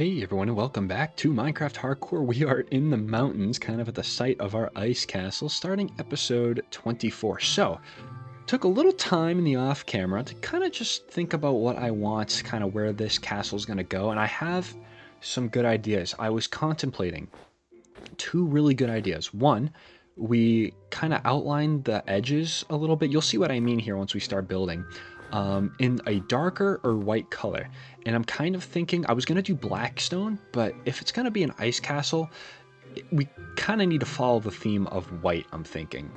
Hey everyone, and welcome back to Minecraft Hardcore. We are in the mountains, kind of at the site of our ice castle, starting episode 24. So, took a little time in the off camera to kind of just think about what I want, kind of where this castle is going to go, and I have some good ideas. I was contemplating two really good ideas. One, we kind of outlined the edges a little bit. You'll see what I mean here once we start building. In a darker or white color. And I'm kind of thinking I was going to do blackstone, but if it's going to be an ice castle, we kind of need to follow the theme of white, I'm thinking.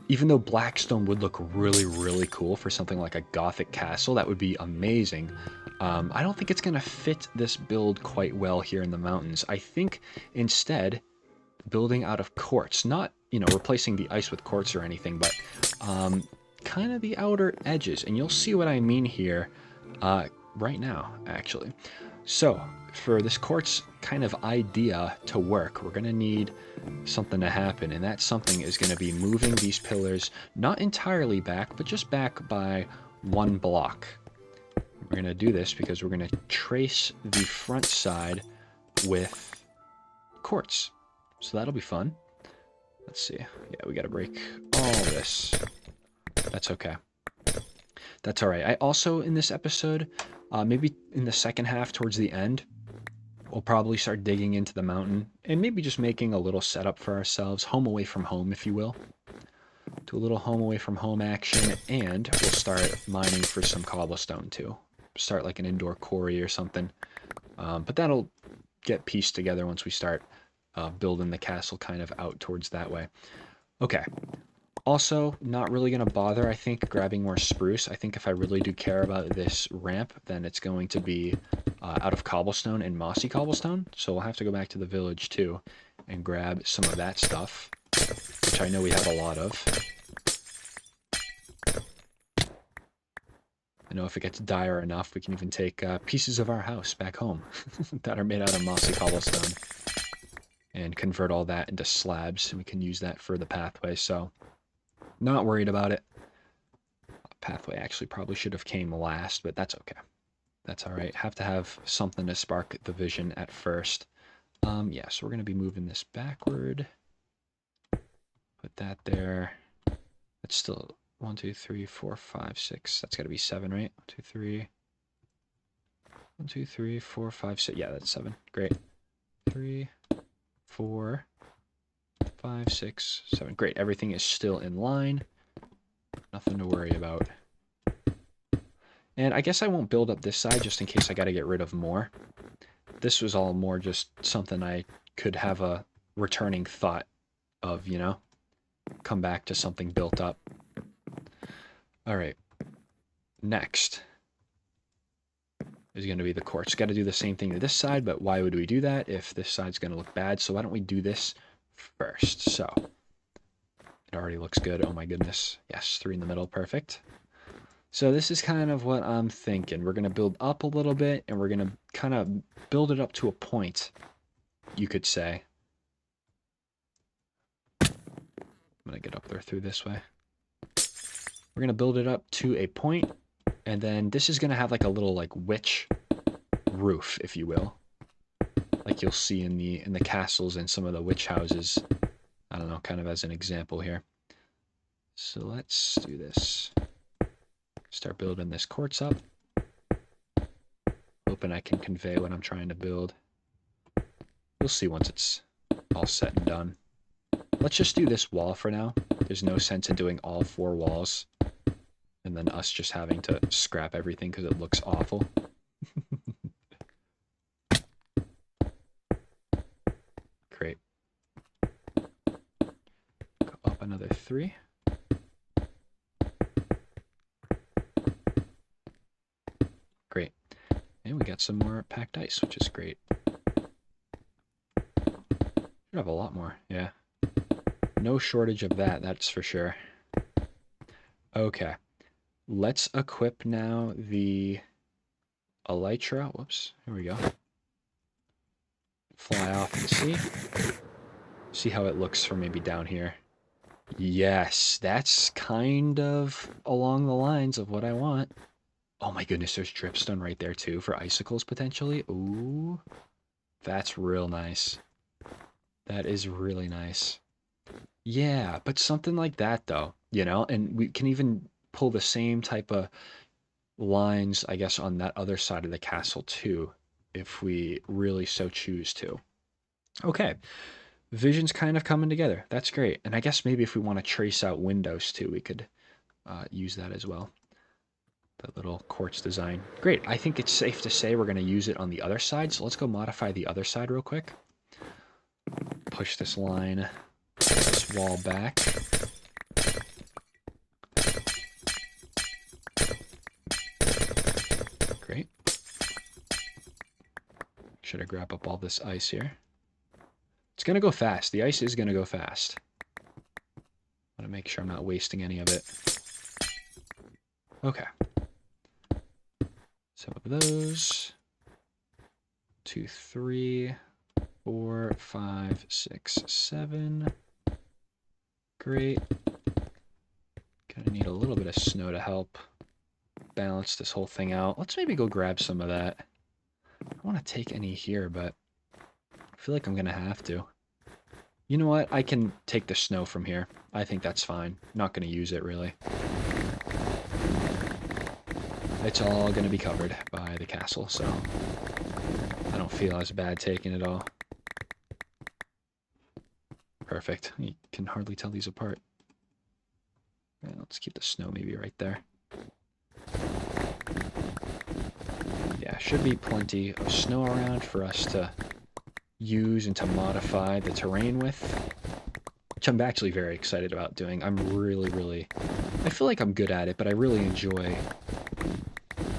Even though blackstone would look really, really cool for something like a gothic castle, that would be amazing. I don't think it's going to fit this build quite well here in the mountains. I think instead building out of quartz, not, replacing the ice with quartz or anything, but kind of the outer edges. And you'll see what I mean here right now, actually. So for this quartz kind of idea to work, we're going to need something to happen. And that something is going to be moving these pillars, not entirely back, but just back by one block. We're going to do this because we're going to trace the front side with quartz. So that'll be fun. Let's see. Yeah, we got to break all this. That's okay. That's all right. I also, in this episode, maybe in the second half towards the end, we'll probably start digging into the mountain and maybe just making a little setup for ourselves, home away from home, if you will. Do a little home away from home action, and we'll start mining for some cobblestone too. Start like an indoor quarry or something. But that'll get pieced together once we start building the castle kind of out towards that way. Okay. Also, not really going to bother, I think, grabbing more spruce. I think if I really do care about this ramp, then it's going to be out of cobblestone and mossy cobblestone. So we'll have to go back to the village, too, and grab some of that stuff, which I know we have a lot of. I know if it gets dire enough, we can even take pieces of our house back home that are made out of mossy cobblestone and convert all that into slabs, and we can use that for the pathway. So not worried about it. Pathway actually probably should have came last, but that's okay. That's all right. Have to have something to spark the vision at first. Yeah, so we're going to be moving this backward. Put that there. That's still 1, 2, 3, 4, 5, 6. That's got to be 7, right? 1, 2, 3. 1, 2, 3, 4, 5, 6. Yeah, that's 7. Great. 3, 4, 5, 6, 7. Great. Everything is still in line. Nothing to worry about. And I guess I won't build up this side just in case I got to get rid of more. This was all more just something I could have a returning thought of, come back to something built up. All right. Next is going to be the quartz. Got to do the same thing to this side, but why would we do that if this side's going to look bad? So why don't we do this first? So it already looks good. Oh my goodness. Yes, 3 in the middle. Perfect. So this is kind of what I'm thinking. We're going to build up a little bit, and we're going to kind of build it up to a point, you could say. I'm going to get up there through this way. We're going to build it up to a point, and then this is going to have like a little like witch roof, if you will. Like you'll see in the castles and some of the witch houses. I don't know, kind of as an example here. So let's do this. Start building this quartz up. Hoping I can convey what I'm trying to build. You'll see once it's all set and done. Let's just do this wall for now. There's no sense in doing all 4 walls. And then us just having to scrap everything because it looks awful. Great. Go up another 3. Great. And we got some more packed ice, which is great. Should have a lot more, yeah. No shortage of that, that's for sure. Okay. Let's equip now the elytra. Whoops, here we go. Fly off and see. See how it looks from maybe down here. Yes, that's kind of along the lines of what I want. Oh my goodness, there's dripstone right there too for icicles potentially. Ooh. That's real nice. That is really nice. Yeah, but something like that though, you know, and we can even pull the same type of lines, I guess, on that other side of the castle too, if we really so choose to. Okay, vision's kind of coming together. That's great. And I guess maybe if we want to trace out windows too, we could use that as well. That little quartz design. Great. I think it's safe to say we're going to use it on the other side. So let's go modify the other side real quick. Push this line, this wall back. Great. Should I grab up all this ice here? It's going to go fast. The ice is going to go fast. I want to make sure I'm not wasting any of it. Okay. Some of those. 2, 3, 4, 5, 6, 7. Great. Kind of need a little bit of snow to help balance this whole thing out. Let's maybe go grab some of that. I don't want to take any here, but I feel like I'm going to have to. You know what? I can take the snow from here. I think that's fine. Not going to use it, really. It's all going to be covered by the castle, so I don't feel as bad taking it all. Perfect. You can hardly tell these apart. Yeah, let's keep the snow maybe right there. Yeah, should be plenty of snow around for us to use and to modify the terrain with, which I'm actually very excited about doing. I'm really, I feel like I'm good at it, but I really enjoy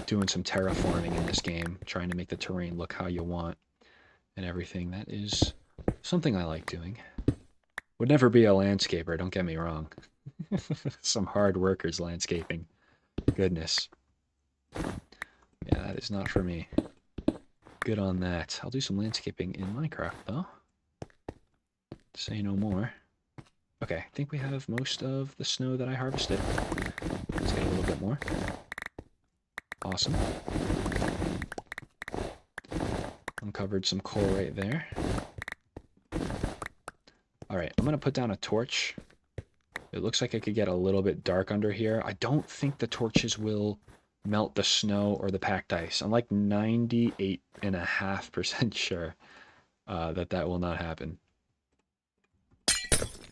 doing some terraforming in this game, trying to make the terrain look how you want and everything. That is something I like doing. Would never be a landscaper, don't get me wrong. Some hard workers landscaping. Goodness. Yeah, that is not for me. Good on that. I'll do some landscaping in Minecraft, though. Say no more. Okay, I think we have most of the snow that I harvested. Let's get a little bit more. Awesome. Uncovered some coal right there. Alright, I'm going to put down a torch. It looks like it could get a little bit dark under here. I don't think the torches will melt the snow or the packed ice. I'm like 98.5% sure that that will not happen.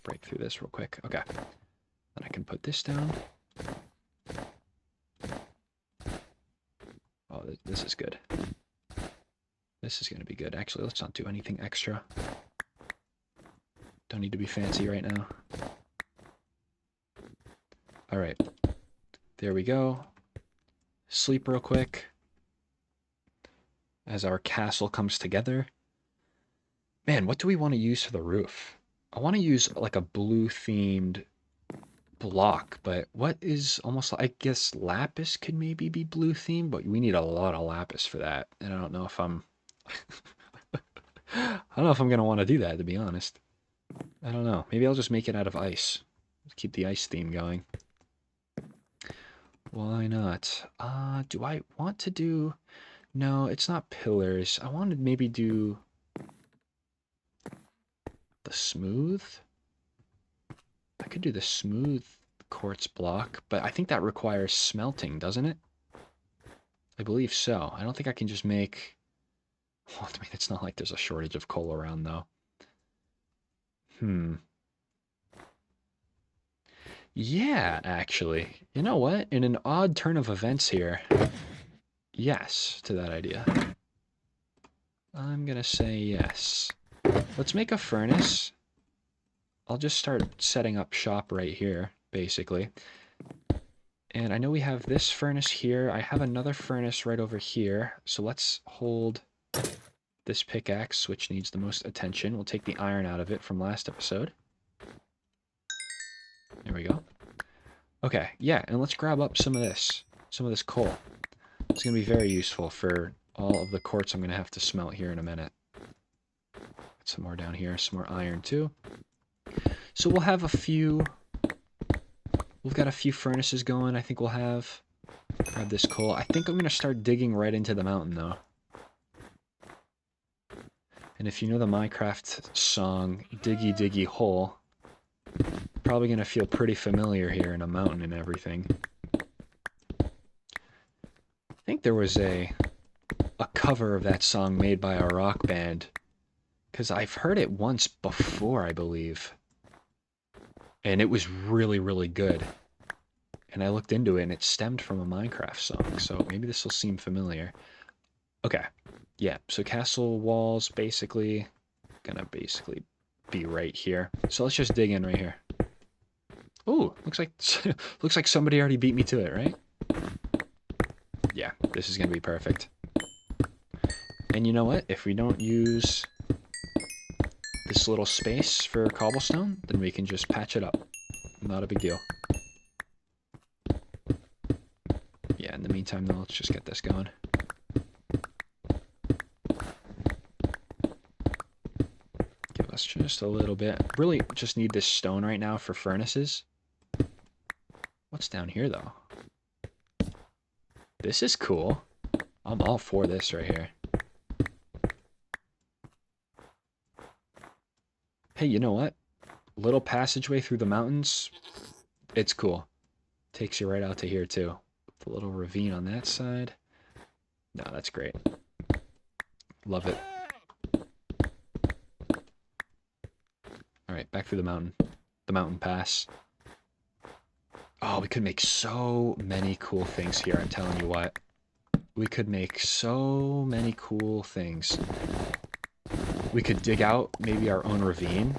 Break through this real quick. Okay. Then I can put this down. Oh, this is good. This is going to be good. Actually, let's not do anything extra. Don't need to be fancy right now. All right. There we go. Sleep real quick as our castle comes together. Man, what do we want to use for the roof? I want to use like a blue themed block, but what is almost, I guess lapis could maybe be blue themed, but we need a lot of lapis for that. And I don't know if I'm I don't know if I'm going to want to do that, to be honest. I don't know. Maybe I'll just make it out of ice. Keep the ice theme going. Why not? Do I want to do... No, it's not pillars. I want to maybe do the smooth. I could do the smooth quartz block, but I think that requires smelting, doesn't it? I believe so. I don't think I can just make... Well, I mean, it's not like there's a shortage of coal around, though. Yeah, actually. You know what? In an odd turn of events here, yes to that idea. I'm gonna say yes. Let's make a furnace. I'll just start setting up shop right here, basically. And I know we have this furnace here. I have another furnace right over here. So let's hold this pickaxe, which needs the most attention. We'll take the iron out of it from last episode. There we go. Okay, yeah, and let's grab up some of this coal. It's going to be very useful for all of the quartz I'm going to have to smelt here in a minute. Get some more down here, some more iron too. So we'll have a few... We've got a few furnaces going. I think we'll have... Grab this coal. I think I'm going to start digging right into the mountain, though. And if you know the Minecraft song, Diggy Diggy Hole, probably going to feel pretty familiar here in a mountain and everything. I think there was a cover of that song made by a rock band, because I've heard it once before, I believe. And it was really, really good. And I looked into it, and it stemmed from a Minecraft song, so maybe this will seem familiar. Okay, yeah, so castle walls gonna basically be right here. So let's just dig in right here. Oh, looks like somebody already beat me to it, right? Yeah, this is gonna be perfect. And you know what? If we don't use this little space for cobblestone, then we can just patch it up. Not a big deal. Yeah, in the meantime, though, let's just get this going. Give us just a little bit. Really just need this stone right now for furnaces. What's down here, though? This is cool. I'm all for this right here. Hey, you know what? Little passageway through the mountains. It's cool. Takes you right out to here, too. The little ravine on that side. No, that's great. Love it. Alright, back through the mountain. The mountain pass. Oh, we could make so many cool things here, I'm telling you what. We could make so many cool things. We could dig out maybe our own ravine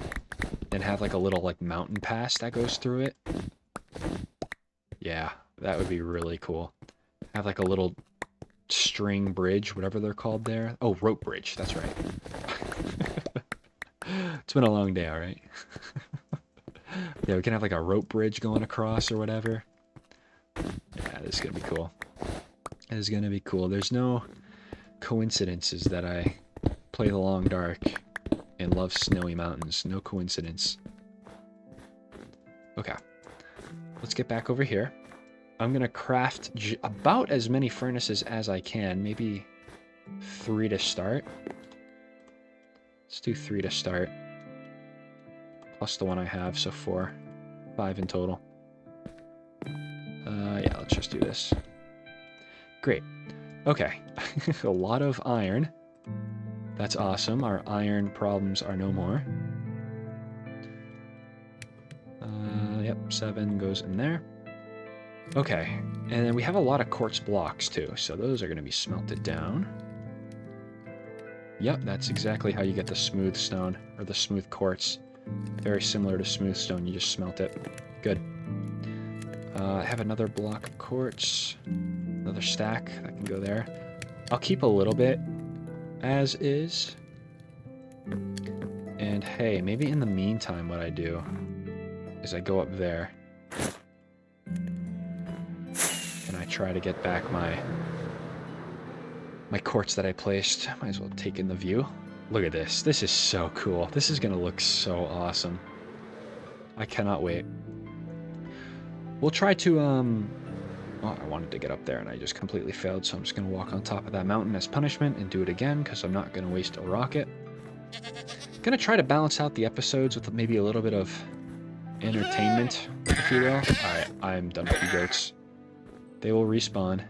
and have like a little like mountain pass that goes through it. Yeah, that would be really cool. Have like a little string bridge, whatever they're called there. Oh, rope bridge, that's right. It's been a long day, all right? Yeah, we can have like a rope bridge going across or whatever. Yeah, this is gonna be cool. This is gonna be cool. There's no coincidences that I play the Long Dark and love snowy mountains. No coincidence. Okay. Let's get back over here. I'm gonna craft about as many furnaces as I can. Maybe 3 to start. Let's do 3 to start. Plus the one I have, so 4. 5 in total. Yeah, let's just do this. Great. Okay. A lot of iron. That's awesome. Our iron problems are no more. Yep, 7 goes in there. Okay, and then we have a lot of quartz blocks too, so those are going to be smelted down. Yep, that's exactly how you get the smooth stone, or the smooth quartz. Very similar to smooth stone, you just smelt it. Good. I have another block of quartz, another stack that can go there. I'll keep a little bit as is. And hey, maybe in the meantime what I do is I go up there and I try to get back my quartz that I placed. Might as well take in the view. Look at this. This is so cool. This is going to look so awesome. I cannot wait. We'll try to, oh, I wanted to get up there and I just completely failed, so I'm just going to walk on top of that mountain as punishment and do it again, because I'm not going to waste a rocket. Going to try to balance out the episodes with maybe a little bit of entertainment, if you will. Alright, I'm done with you goats. They will respawn,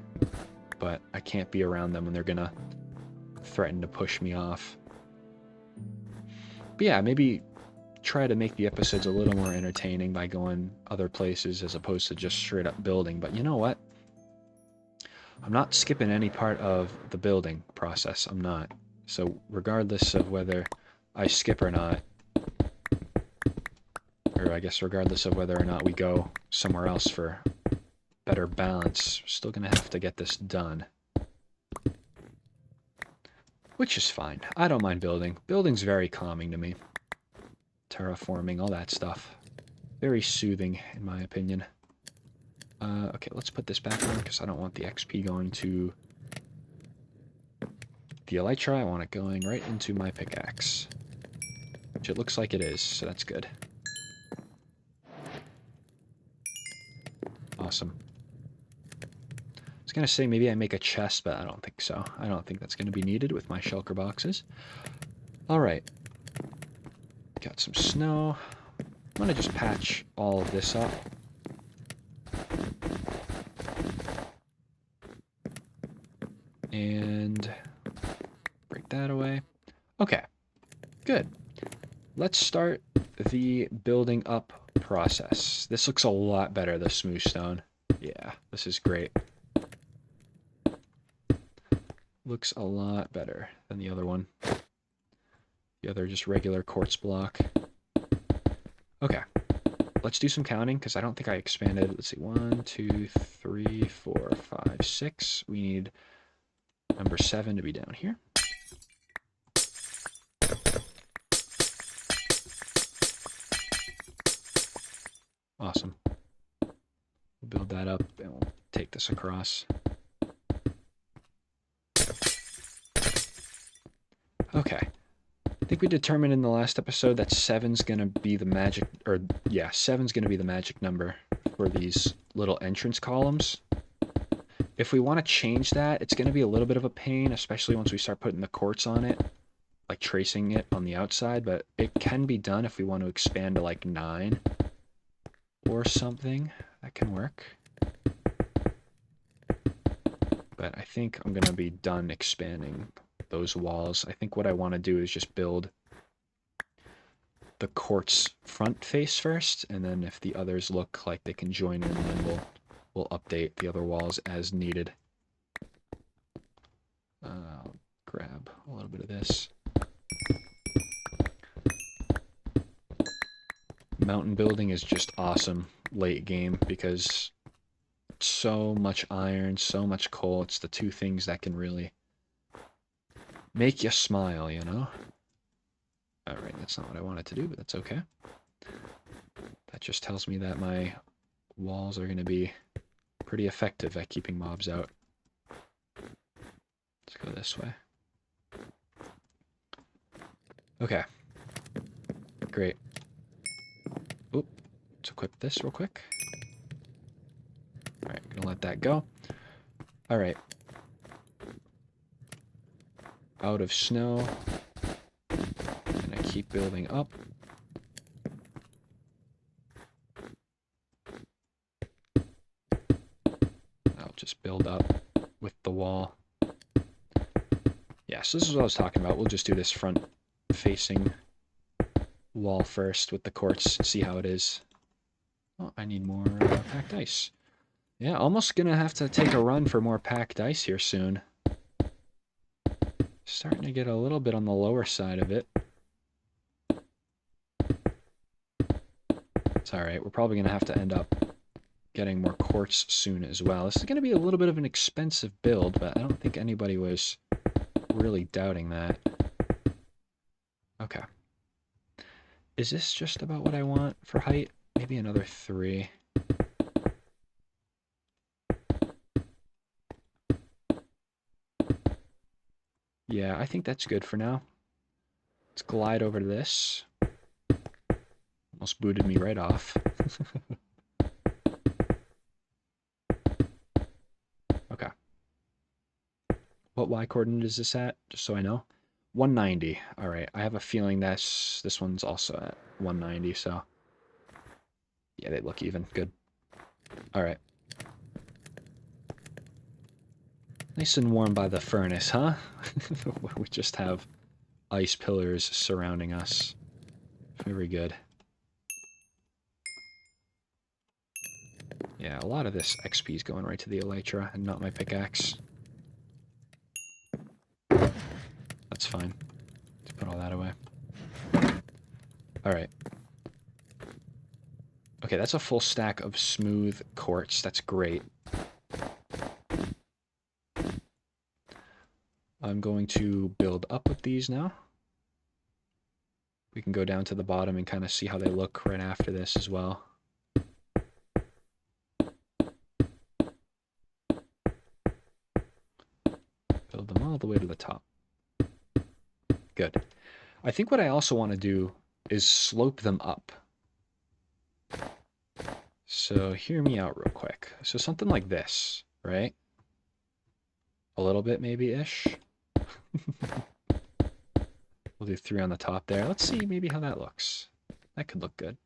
but I can't be around them when they're gonna threaten to push me off. But yeah, maybe try to make the episodes a little more entertaining by going other places as opposed to just straight up building. But you know what? I'm not skipping any part of the building process. I'm not. So regardless of whether I skip or not, or I guess regardless of whether or not we go somewhere else for better balance, we're still gonna have to get this done. Which is fine. I don't mind building. Building's very calming to me. Terraforming, all that stuff. Very soothing, in my opinion. Okay, let's put this back on, because I don't want the XP going to the elytra. I want it going right into my pickaxe. Which it looks like it is, so that's good. Awesome. I was going to say maybe I make a chest, but I don't think so. I don't think that's going to be needed with my shulker boxes. All right. Got some snow. I'm gonna just patch all of this up. And break that away. Okay, good. Let's start the building up process. This looks a lot better, the smooth stone. Yeah, this is great. Looks a lot better than the other one. The other just regular quartz block. Okay, let's do some counting because I don't think I expanded. Let's see, 1, 2, 3, 4, 5, 6. We need number 7 to be down here. Awesome. We'll build that up and we'll take this across. Okay. I think we determined in the last episode that 7's gonna be the magic, or yeah, 7's gonna be the magic number for these little entrance columns. If we want to change that, it's gonna be a little bit of a pain, especially once we start putting the quartz on it, like tracing it on the outside, but it can be done if we want to expand to like 9 or something. That can work. But I think I'm gonna be done expanding those walls. I think what I want to do is just build the quartz front face first, and then if the others look like they can join in, then we'll update the other walls as needed. I'll grab a little bit of this. Mountain building is just awesome late game because so much iron, so much coal. It's the two things that can really make you smile, you know? Alright, that's not what I wanted to do, but that's okay. That just tells me that my walls are going to be pretty effective at keeping mobs out. Let's go this way. Okay. Great. Oop. Let's equip this real quick. Alright, gonna let that go. Alright. Out of snow. Gonna keep building up. I'll just build up with the wall. Yeah, so this is what I was talking about. We'll just do this front facing wall first with the quartz, see how it is. Oh, I need more packed ice. Yeah, almost gonna have to take a run for more packed ice here soon. Starting to get a little bit on the lower side of it. It's alright, we're probably gonna have to end up getting more quartz soon as well. This is gonna be a little bit of an expensive build, but I don't think anybody was really doubting that. Okay. Is this just about what I want for height? Maybe another 3. Yeah, I think that's good for now. Let's glide over to this. Almost booted me right off. Okay. What Y coordinate is this at? Just so I know. 190. Alright, I have a feeling this one's also at 190, so... Yeah, they look even. Good. Alright. Nice and warm by the furnace, huh? We just have ice pillars surrounding us. Very good. Yeah, a lot of this XP is going right to the elytra and not my pickaxe. That's fine. Let's put all that away. Alright. Okay, that's a full stack of smooth quartz. That's great. I'm going to build up with these now. We can go down to the bottom and kind of see how they look right after this as well. Build them all the way to the top. Good. I think what I also want to do is slope them up. So hear me out real quick. So something like this, right? A little bit maybe-ish. We'll do 3 on the top there. Let's see maybe how that looks. That could look good.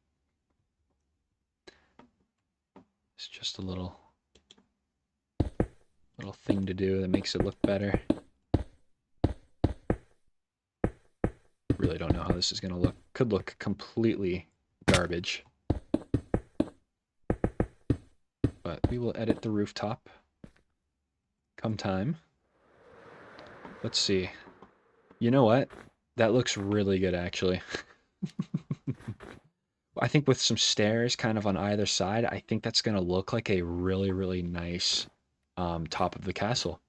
It's just a little thing to do that makes it look better. Really don't know how this is going to look. Could look completely garbage. But we will edit the rooftop come time. Let's see. You know what? That looks really good, actually. I think with some stairs kind of on either side, I think that's going to look like a really, really nice top of the castle.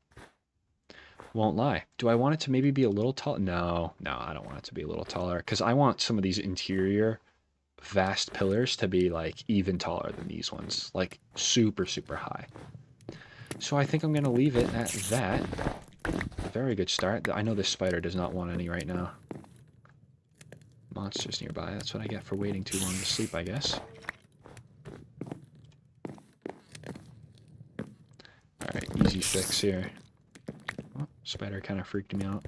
Won't lie. Do I want it to maybe be a little tall? No, I don't want it to be a little taller because I want some of these interior vast pillars to be like even taller than these ones, like super, super high. So I think I'm going to leave it at that. A very good start. I know this spider does not want any right now. Monsters nearby. That's what I get for waiting too long to sleep, I guess. Alright, easy fix here. Oh, spider kind of freaked me out.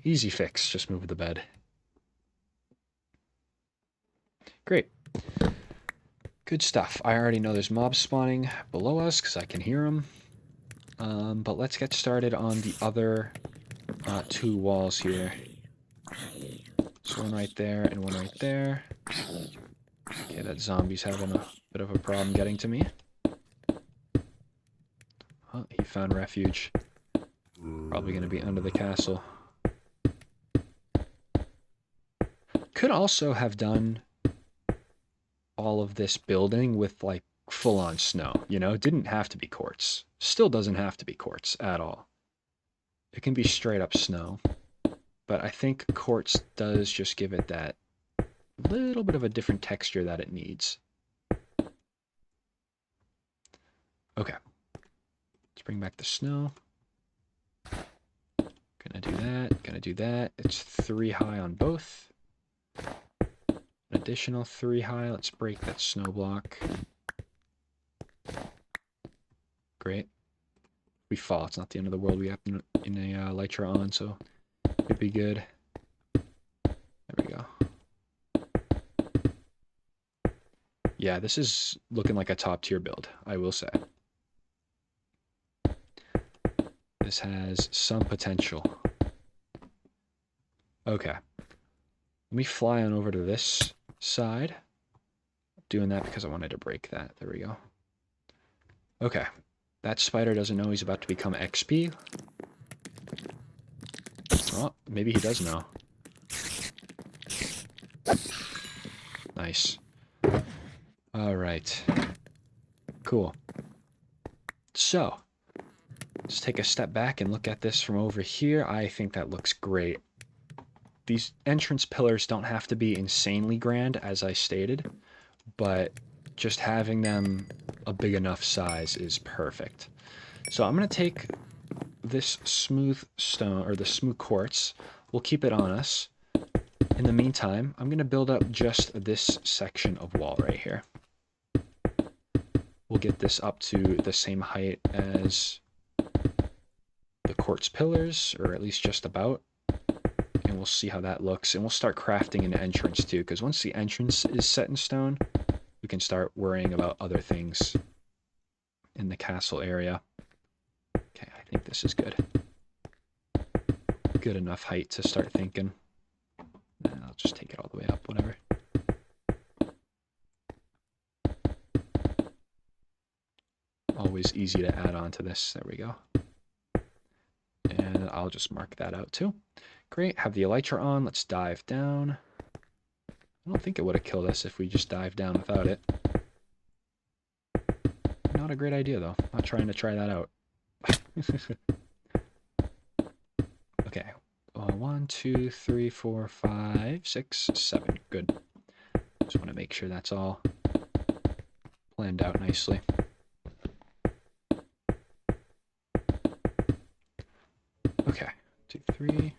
Easy fix, just move the bed. Great. Good stuff. I already know there's mobs spawning below us because I can hear them. But let's get started on the other 2 walls here. So one right there and one right there. Okay, that zombie's having a bit of a problem getting to me. Oh, he found refuge. Probably going to be under the castle. Could also have done all of this building with like full-on snow, you know? It didn't have to be quartz. Still doesn't have to be quartz at all. It can be straight up snow. But I think quartz does just give it that little bit of a different texture that it needs. Okay. Let's bring back the snow. Gonna do that, gonna do that. It's 3 high on both. An additional 3 high. Let's break that snow block. Great. If we fall, it's not the end of the world. We have in a elytra on, so it'd be good. There we go. Yeah, this is looking like a top tier build, I will say. This has some potential. Okay. Let me fly on over to this side. I'm doing that because I wanted to break that. There we go. Okay. That spider doesn't know he's about to become XP. Oh, maybe he does know. Nice. Alright. Cool. So, let's take a step back and look at this from over here. I think that looks great. These entrance pillars don't have to be insanely grand, as I stated, but just having them a big enough size is perfect. So I'm going to take this smooth stone, or the smooth quartz. We'll keep it on us. In the meantime, I'm going to build up just this section of wall right here. We'll get this up to the same height as the quartz pillars, or at least just about. And we'll see how that looks. And we'll start crafting an entrance too, because once the entrance is set in stone, we can start worrying about other things in the castle area. Okay, I think this is good. Good enough height to start thinking. I'll just take it all the way up, whatever. Always easy to add on to this. There we go. And I'll just mark that out too. Great, have the elytra on. Let's dive down. I don't think it would have killed us if we just dived down without it. Not a great idea though. Not trying to try that out. Okay. 1, 2, 3, 4, 5, 6, 7. Good. Just want to make sure that's all planned out nicely. Okay. 2, 3.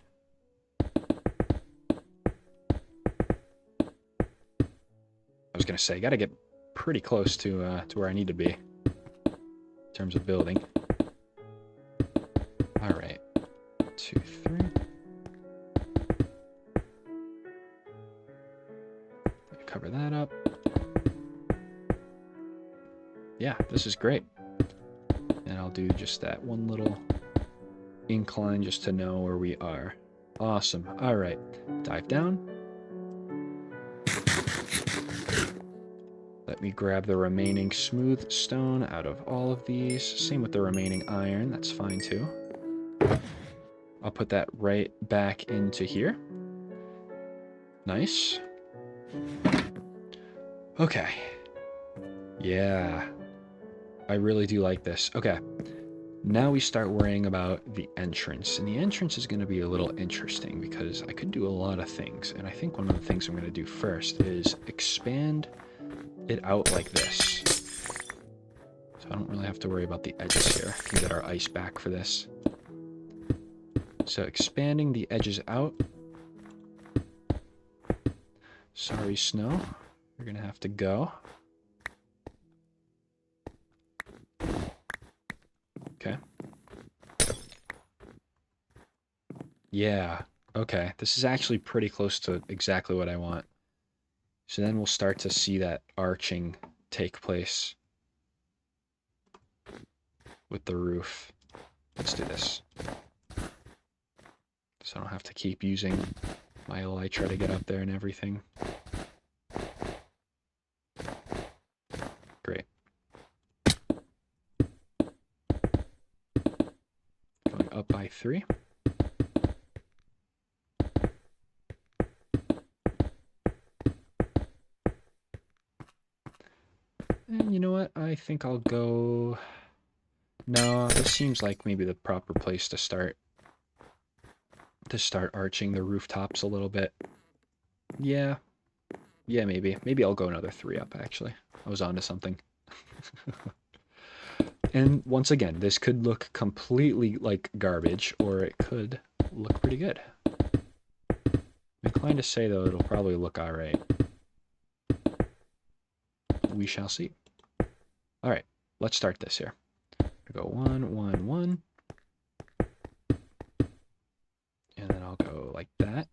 I was going to say, got to get pretty close to where I need to be in terms of building. All right. 2, 3. cover that up. Yeah, this is great. And I'll do just that one little incline just to know where we are. Awesome. All right, dive down. Let me grab the remaining smooth stone out of all of these. Same with the remaining iron, that's fine too. I'll put that right back into here. Nice. Okay. Yeah. I really do like this. Okay. Now we start worrying about the entrance. And the entrance is going to be a little interesting because I could do a lot of things. And I think one of the things I'm going to do first is expand it out like this. So I don't really have to worry about the edges here. I can get our ice back for this. So expanding the edges out. Sorry, snow. You're going to have to go. Okay. Yeah. Okay. This is actually pretty close to exactly what I want. So then we'll start to see that arching take place with the roof. Let's do this. So I don't have to keep using my elytra to get up there and everything. Great. Going up by 3. And you know what? I think I'll go... No, this seems like maybe the proper place to start. To start arching the rooftops a little bit. Yeah. Yeah, maybe. Maybe I'll go another 3 up, actually. I was onto something. And once again, this could look completely like garbage, or it could look pretty good. I'm inclined to say, though, it'll probably look alright. We shall see. Alright, let's start this here. I'll go 1, 1, 1. And then I'll go like that.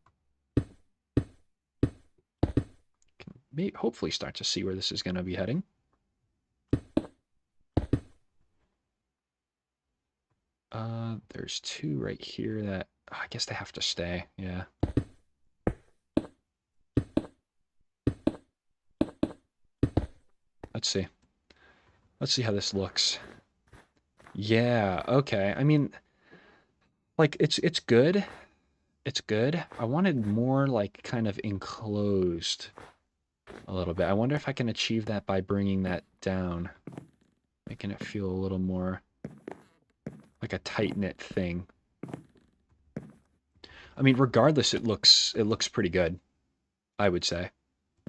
Can hopefully start to see where this is going to be heading. There's 2 right here that... Oh, I guess they have to stay, yeah. Let's see. Let's see how this looks. Yeah, okay. I mean, like, it's good. It's good. I wanted more, like, kind of enclosed a little bit. I wonder if I can achieve that by bringing that down. Making it feel a little more like a tight-knit thing. I mean, regardless, it looks pretty good, I would say.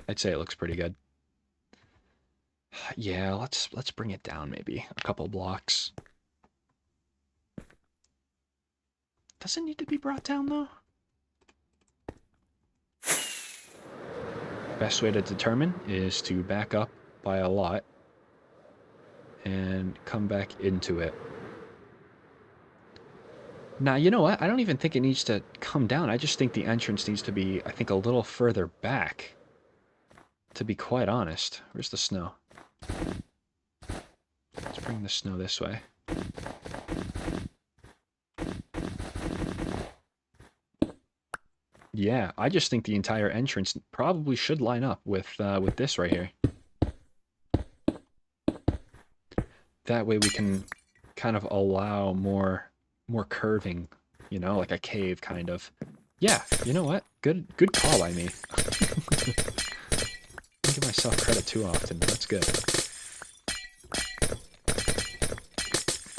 I'd say it looks pretty good. Yeah, let's bring it down maybe a couple blocks. Doesn't need to be brought down, though. Best way to determine is to back up by a lot and come back into it. Now, you know what? I don't even think it needs to come down. I just think the entrance needs to be, I think, a little further back, to be quite honest. Where's the snow? Let's bring the snow this way. Yeah, I just think the entire entrance probably should line up with this right here. That way we can kind of allow more curving, you know, like a cave kind of. Yeah, you know what? Good call by me. I don't give myself credit too often. That's good.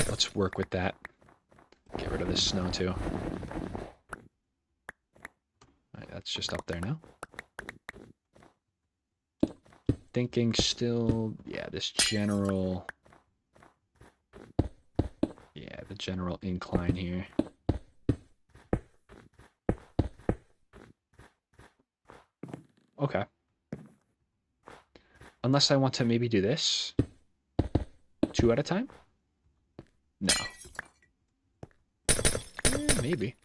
Let's work with that. Get rid of this snow too. Alright, that's just up there now. Thinking still, yeah, this general... Yeah, the general incline here. Okay. Unless I want to maybe do this. 2 at a time? No. Maybe.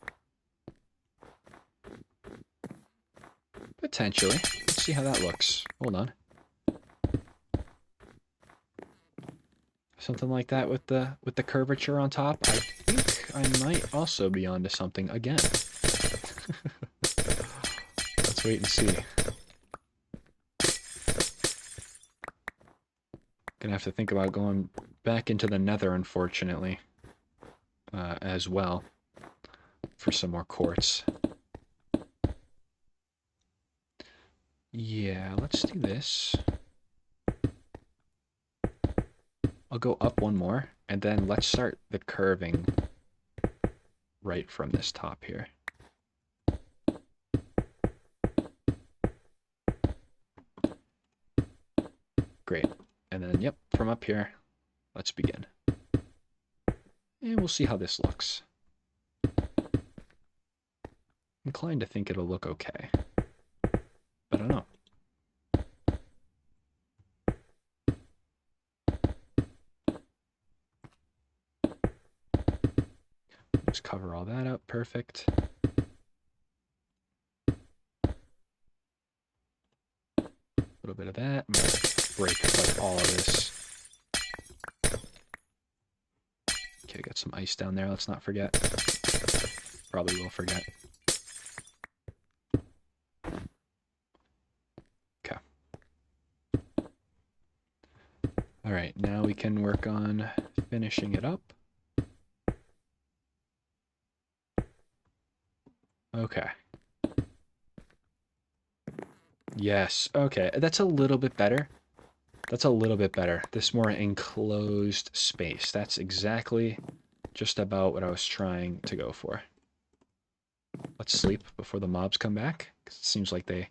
Potentially. Let's see how that looks. Hold on. Something like that with the curvature on top. I think I might also be onto something again. Let's wait and see. Gonna have to think about going back into the nether, unfortunately, as well, for some more quartz. Yeah, let's do this. I'll go up one more, and then let's start the curving right from this top here. Great. And then, yep, from up here, let's begin. And we'll see how this looks. Inclined to think it'll look okay. But I don't know. Just cover all that up. Perfect. A little bit of that. I'm gonna break like all of this. Okay, got some ice down there. Let's not forget. Probably will forget. Okay. All right, now we can work on finishing it up. Okay. Yes, okay. That's a little bit better. That's a little bit better. This more enclosed space. That's exactly just about what I was trying to go for. Let's sleep before the mobs come back, because it seems like they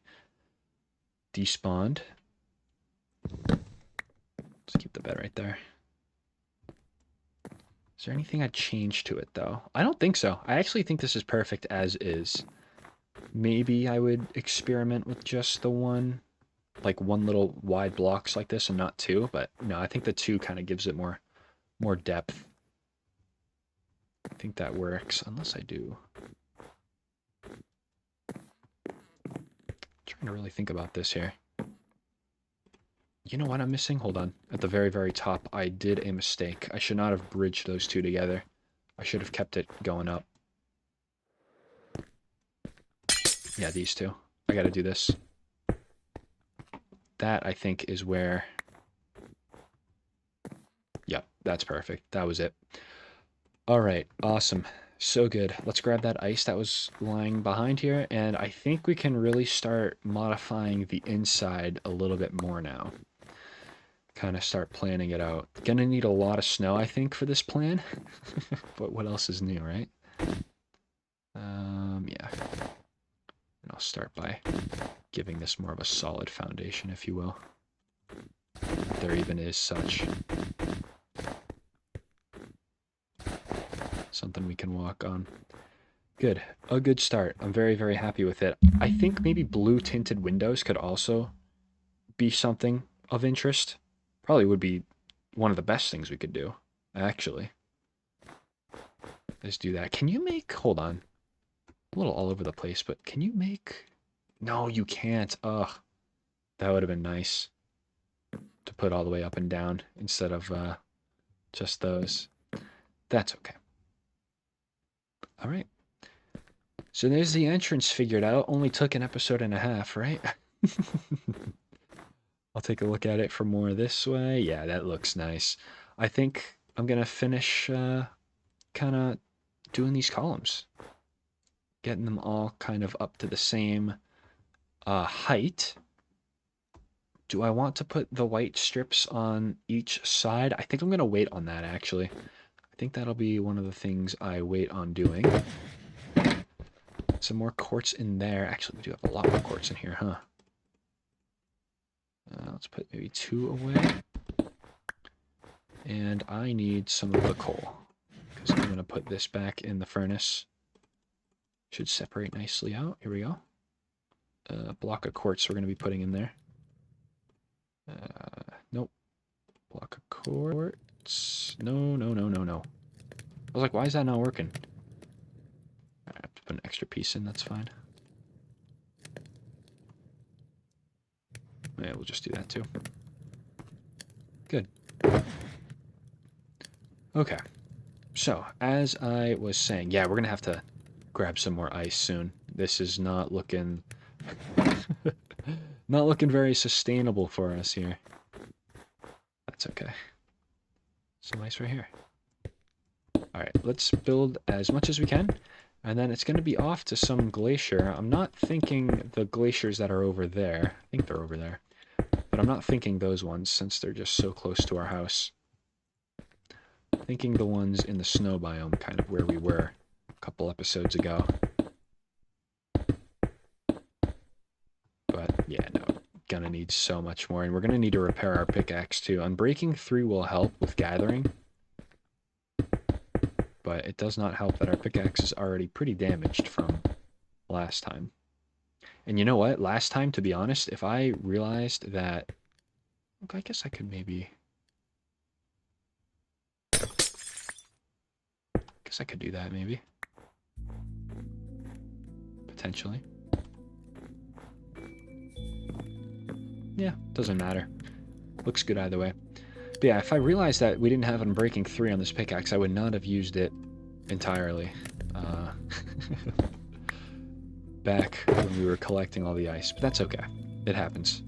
despawned. Let's keep the bed right there. Is there anything I'd change to it, though? I don't think so. I actually think this is perfect as is. Maybe I would experiment with just the one, like one little wide blocks like this and not two, but no, I think the two kind of gives it more depth. I think that works, unless I do. I'm trying to really think about this here. You know what I'm missing? Hold on. At the very, very top, I did a mistake. I should not have bridged those two together. I should have kept it going up. Yeah, these two. I gotta do this. That, I think, is where... Yep, that's perfect. That was it. All right, awesome. So good. Let's grab that ice that was lying behind here, and I think we can really start modifying the inside a little bit more now. Kind of start planning it out. Gonna need a lot of snow, I think, for this plan. But what else is new, right? Yeah. And I'll start by giving this more of a solid foundation, if you will. If there even is such. Something we can walk on. Good. A good start. I'm very, very happy with it. I think maybe blue tinted windows could also be something of interest. Probably would be one of the best things we could do, actually. Let's do that. Can you make... Hold on. A little all over the place, but can you make... No, you can't. Ugh. That would have been nice to put all the way up and down instead of just those. That's okay. All right. So there's the entrance figured out. Only took an episode and a half, right? I'll take a look at it for more this way. Yeah, that looks nice. I think I'm going to finish kind of doing these columns. Getting them all kind of up to the same height. Do I want to put the white strips on each side? I think I'm going to wait on that, actually. I think that'll be one of the things I wait on doing. Some more quartz in there. Actually, we do have a lot more quartz in here, huh? Let's put maybe 2 away. And I need some of the coal, because I'm going to put this back in the furnace. Should separate nicely out. Here we go. A block of quartz we're going to be putting in there. Nope. Block of quartz. No, no, no, no, no. I was like, why is that not working? I have to put an extra piece in, that's fine. Yeah, we'll just do that too. Good. Okay. So, as I was saying, yeah, we're going to have to grab some more ice soon. This is not looking not looking very sustainable for us here. That's okay. Some ice right here. All right, let's build as much as we can, and then it's going to be off to some glacier. I'm not thinking the glaciers that are over there. I think they're over there. But I'm not thinking those ones since they're just so close to our house. I'm thinking the ones in the snow biome, kind of where we were a couple episodes ago. But yeah, no, gonna need so much more, and we're gonna need to repair our pickaxe too. Unbreaking 3 will help with gathering, but it does not help that our pickaxe is already pretty damaged from last time. And you know what? Last time, to be honest, if I realized that... I guess I could maybe... guess I could do that, maybe. Potentially. Yeah, doesn't matter. Looks good either way. But yeah, if I realized that we didn't have Unbreaking 3 on this pickaxe, I would not have used it entirely. Back when we were collecting all the ice. But that's okay. It happens.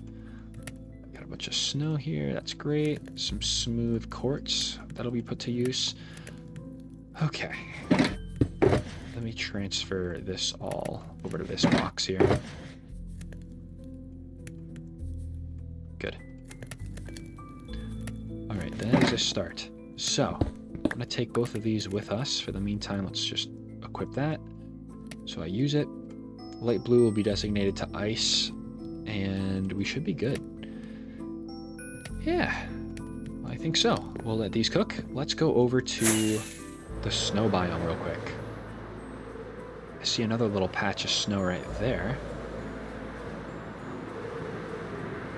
Got a bunch of snow here. That's great. Some smooth quartz. That'll be put to use. Okay. Let me transfer this all over to this box here. Good. Alright, that is a start. So, I'm going to take both of these with us. For the meantime, let's just equip that. So I use it. Light blue will be designated to ice, and we should be good. Yeah, I think so. We'll let these cook. Let's go over to the snow biome real quick. I see another little patch of snow right there.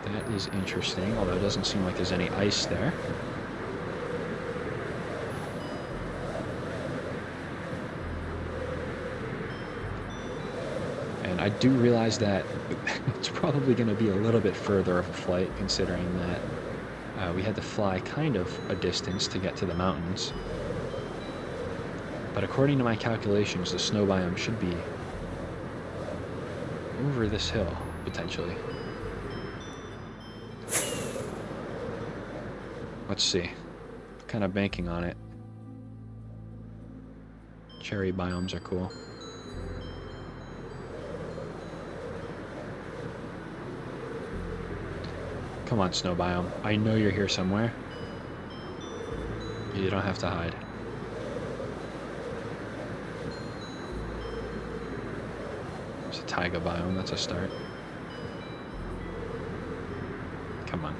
That is interesting, although it doesn't seem like there's any ice there. And I do realize that it's probably going to be a little bit further of a flight, considering that we had to fly kind of a distance to get to the mountains. But according to my calculations, the snow biome should be over this hill, potentially. Let's see. Kind of banking on it. Cherry biomes are cool. Come on, snow biome. I know you're here somewhere. You don't have to hide. It's a taiga biome. That's a start. Come on.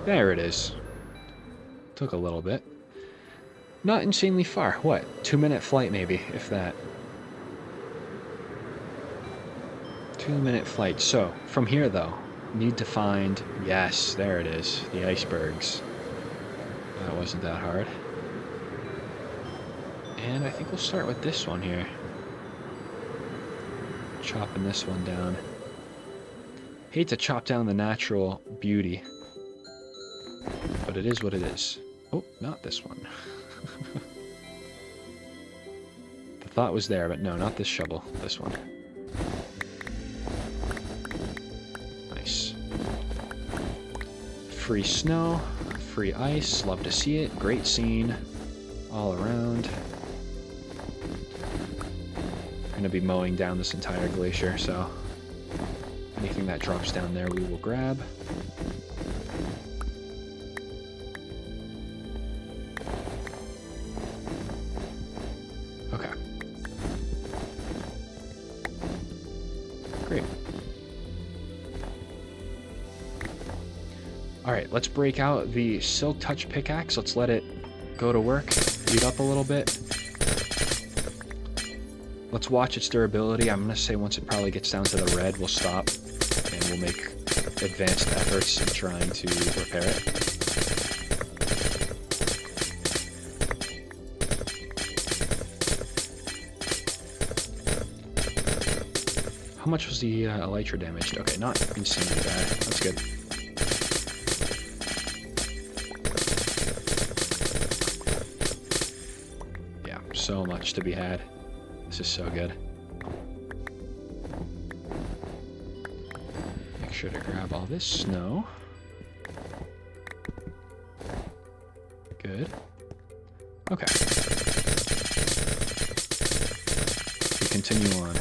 There it is. Took a little bit. Not insanely far. What? 2-minute flight maybe, if that. 2-minute flight. So, from here though, need to find... Yes, there it is. The icebergs. That wasn't that hard. And I think we'll start with this one here. Chopping this one down. Hate to chop down the natural beauty, but it is what it is. Oh, not this one. The thought was there, but no, not this shovel. This one. Nice. Free snow, free ice, love to see it. Great scene all around. I'm going to be mowing down this entire glacier, so anything that drops down there we will grab. Okay. Great. Alright, let's break out the Silk Touch pickaxe. Let's let it go to work, heat up a little bit. Let's watch its durability. I'm going to say once it probably gets down to the red, we'll stop, and we'll make advanced efforts in trying to repair it. How much was the elytra damaged? Okay, not insanely bad. That's good. Yeah, so much to be had. This is so good. Make sure to grab all this snow. Good. Okay. We continue on.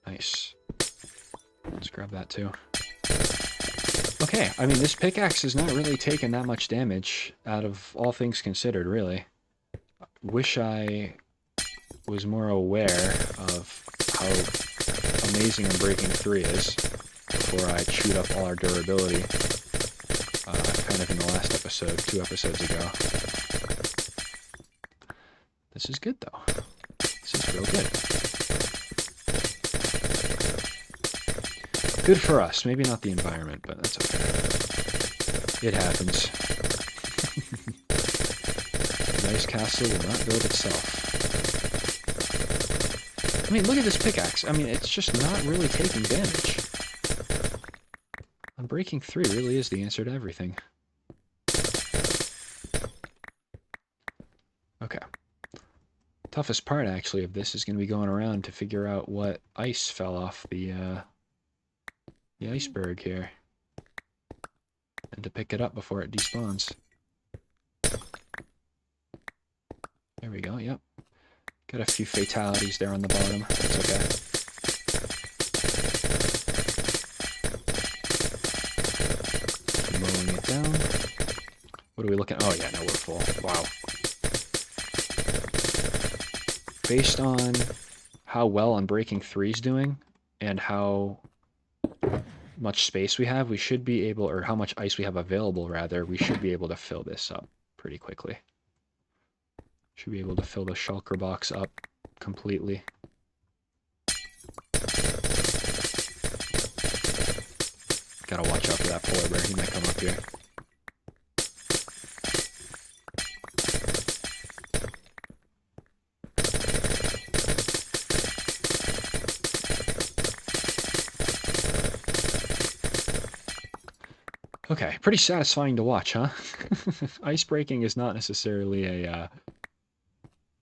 Nice. Let's grab that too. Okay, I mean, this pickaxe is not really taking that much damage, out of all things considered, really. Wish I was more aware of how amazing Unbreaking 3 is before I chewed up all our durability, kind of in the last episode, 2 episodes ago. This is good, though. This is real good. Good for us. Maybe not the environment, but that's okay. It happens. The ice castle will not build itself. I mean, look at this pickaxe. I mean, it's just not really taking damage. Unbreaking 3 really is the answer to everything. Okay. Toughest part, actually, of this is going to be going around to figure out what ice fell off the iceberg here. And to pick it up before it despawns. There we go, yep. Got a few fatalities there on the bottom. That's okay. Mowing it down. What are we looking at? Oh yeah, no, we're full. Wow. Based on how well Unbreaking 3's doing, and how much space we have, we should be able, or how much ice we have available, rather, we should be able to fill this up pretty quickly. Should be able to fill the shulker box up completely. Gotta watch out for that polar bear, he might come up here. Okay, pretty satisfying to watch, huh? Ice breaking is not necessarily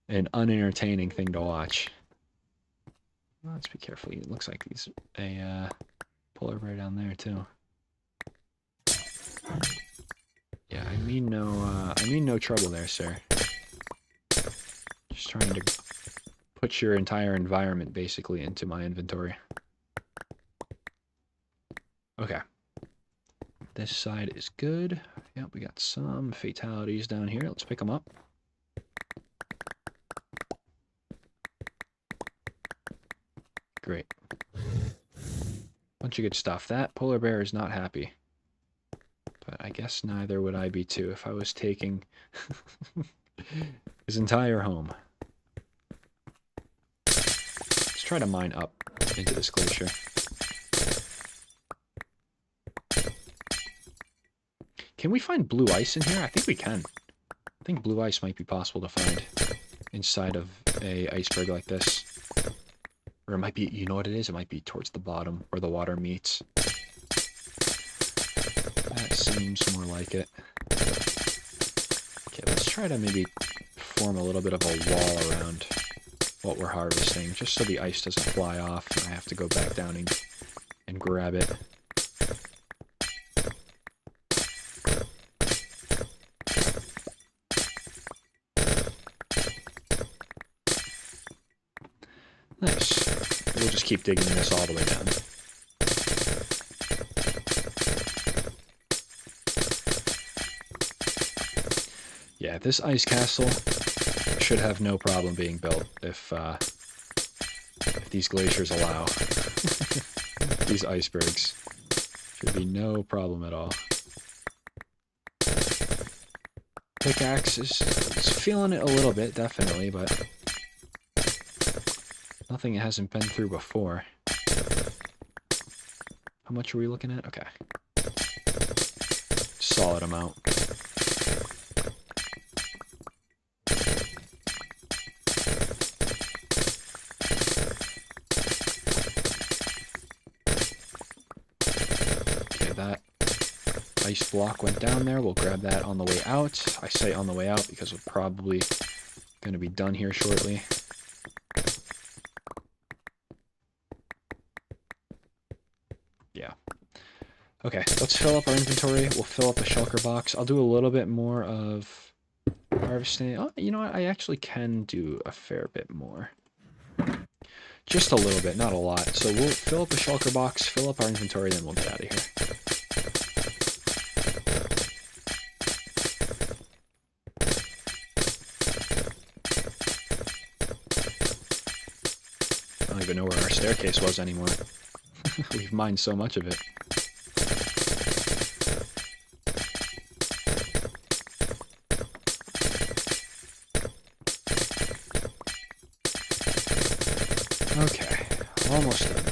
an unentertaining thing to watch. Well, let's be careful. It looks like he's a polar bear down there too. Yeah, I mean no trouble there, sir. Just trying to put your entire environment basically into my inventory. Okay. This side is good. Yep, we got some fatalities down here. Let's pick them up. Great. Bunch of good stuff. That polar bear is not happy. But I guess neither would I be too if I was taking his entire home. Let's try to mine up into this glacier. Can we find blue ice in here? I think we can. I think blue ice might be possible to find inside of a iceberg like this. Or it might be, you know what it is? It might be towards the bottom where the water meets. That seems more like it. Okay, let's try to maybe form a little bit of a wall around what we're harvesting, just so the ice doesn't fly off and I have to go back down and grab it. Nice. We'll just keep digging this all the way down. Yeah, this ice castle should have no problem being built if these glaciers allow. These icebergs. Should be no problem at all. Pickaxe is feeling it a little bit, definitely, but Nothing it hasn't been through before. How much are we looking at? Okay. Solid amount. Okay, that ice block went down there. We'll grab that on the way out. I say on the way out because we're probably going to be done here shortly. Yeah. Okay, let's fill up our inventory. We'll fill up a shulker box. I'll do a little bit more of harvesting. Oh, you know what? I actually can do a fair bit more. Just a little bit, not a lot. So we'll fill up a shulker box, fill up our inventory, then we'll get out of here. I don't even know where our staircase was anymore. We've mined so much of it. Okay, almost done.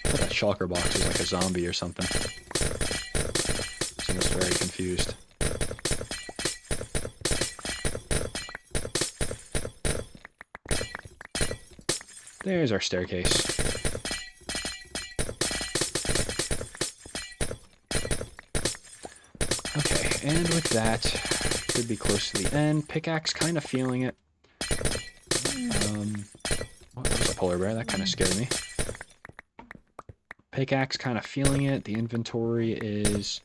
I thought that shulker box was like a zombie or something. I was very confused. There's our staircase. Okay, and with that, should be close to the end. Pickaxe, kind of feeling it. What was a polar bear? That kind of scared me. Pickaxe, kind of feeling it. The inventory is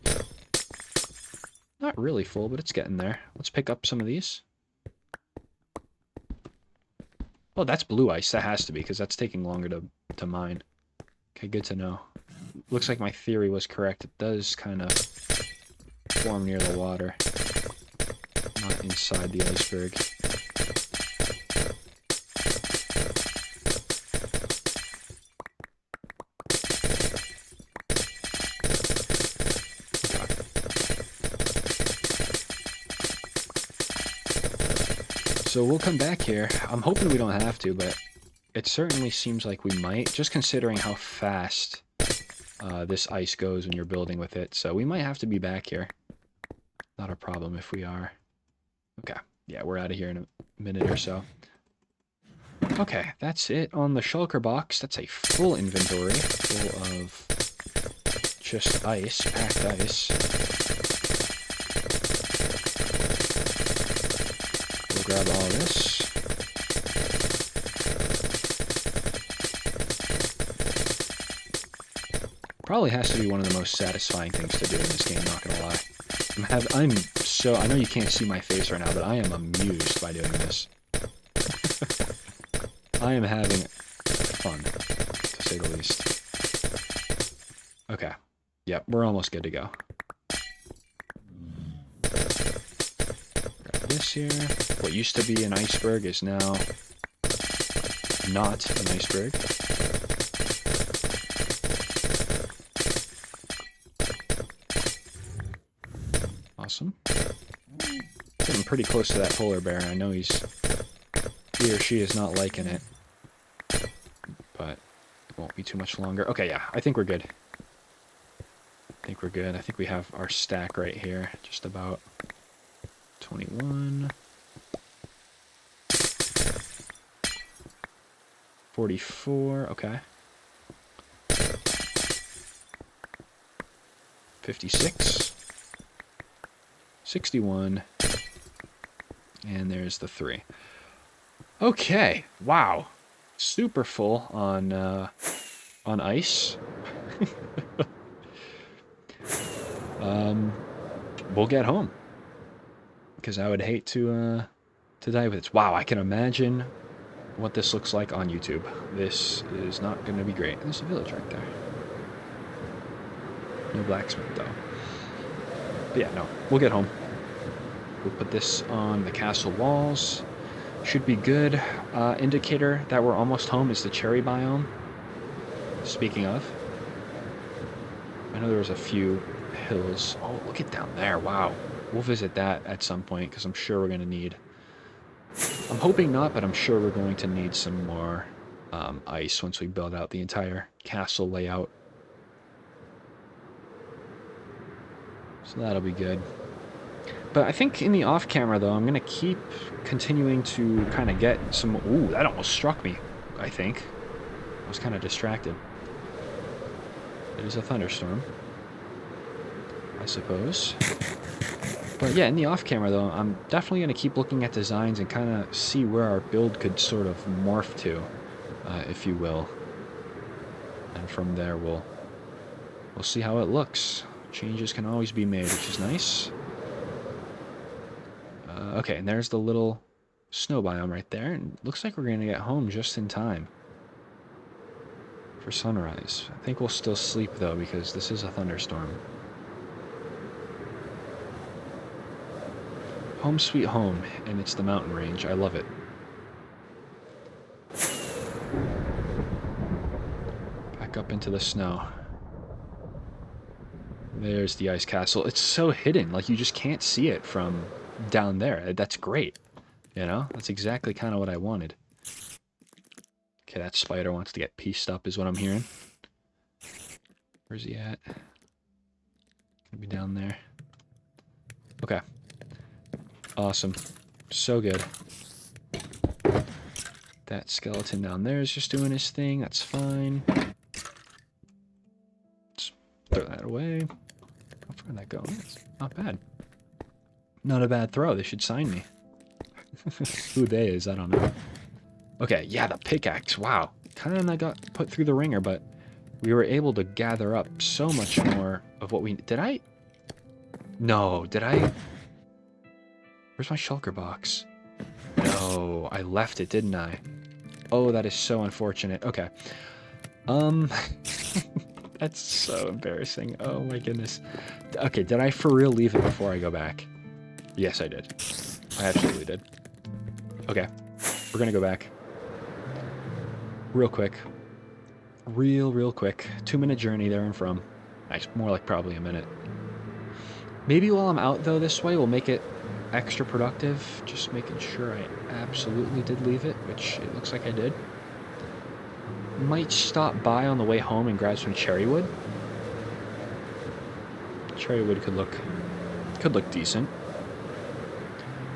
not really full, but it's getting there. Let's pick up some of these. Oh, that's blue ice. That has to be, because that's taking longer to mine. Okay, good to know. Looks like my theory was correct. It does kind of form near the water, not inside the iceberg. So we'll come back here. I'm hoping we don't have to, but it certainly seems like we might, just considering how fast this ice goes when you're building with it. So we might have to be back here. Not a problem if we are. Okay. Yeah, we're out of here in a minute or so. Okay, that's it on the shulker box. That's a full inventory full of just ice, packed ice. We'll grab all this. Probably has to be one of the most satisfying things to do in this game, not gonna lie. I know you can't see my face right now, but I am amused by doing this. I am having fun, to say the least. Okay. Yep, we're almost good to go. Grab this here. What used to be an iceberg is now not an iceberg. Awesome. Getting pretty close to that polar bear. I know he or she is not liking it. But it won't be too much longer. Okay, yeah, I think we're good. I think we're good. I think we have our stack right here. Just about 21. 44, okay. 56. 61. And there's the 3. Okay, wow. Super full on ice. We'll get home. Because I would hate to die with it. Wow, I can imagine what this looks like on YouTube. This is not going to be great. There's a village right there. No blacksmith, though. But yeah, no. We'll get home. We'll put this on the castle walls. Should be good. Indicator that we're almost home is the cherry biome. Speaking of. I know there was a few hills. Oh, look at down there. Wow. We'll visit that at some point because I'm sure we're going to need I'm hoping not, but I'm sure we're going to need some more ice once we build out the entire castle layout. So that'll be good. But I think in the off camera, though, I'm going to keep continuing to kind of get some... Ooh, that almost struck me, I think. I was kind of distracted. It is a thunderstorm, I suppose. But yeah, in the off camera, though, I'm definitely going to keep looking at designs and kind of see where our build could sort of morph to, if you will. And from there, we'll see how it looks. Changes can always be made, which is nice. Okay, and there's the little snow biome right there. And looks like we're going to get home just in time for sunrise. I think we'll still sleep, though, because this is a thunderstorm. Home sweet home, and it's the mountain range. I love it. Back up into the snow. There's the ice castle. It's so hidden, like you just can't see it from down there. That's great. You know, that's exactly kind of what I wanted. Okay, that spider wants to get pieced up is what I'm hearing. Where's he at? Gonna be down there. Okay. Awesome. So good. That skeleton down there is just doing his thing. That's fine. Let's throw that away. How far did that go? That's not bad. Not a bad throw. They should sign me. Who they is, I don't know. Okay, yeah, the pickaxe. Wow. Kind of got put through the ringer, but we were able to gather up so much more of what we... Did I? No, did I? Where's my shulker box? No, I left it, didn't I? Oh, that is so unfortunate. Okay. That's so embarrassing. Oh my goodness. Okay, did I for real leave it before I go back? Yes, I did. I absolutely did. Okay, we're gonna go back. Real quick. Real quick. 2-minute journey there and from. Nice, more like probably a minute. Maybe while I'm out, though, this way, we'll make it extra productive. Just making sure I absolutely did leave it, which it looks like I did. Might stop by on the way home and grab some cherry wood. Cherry wood could look decent.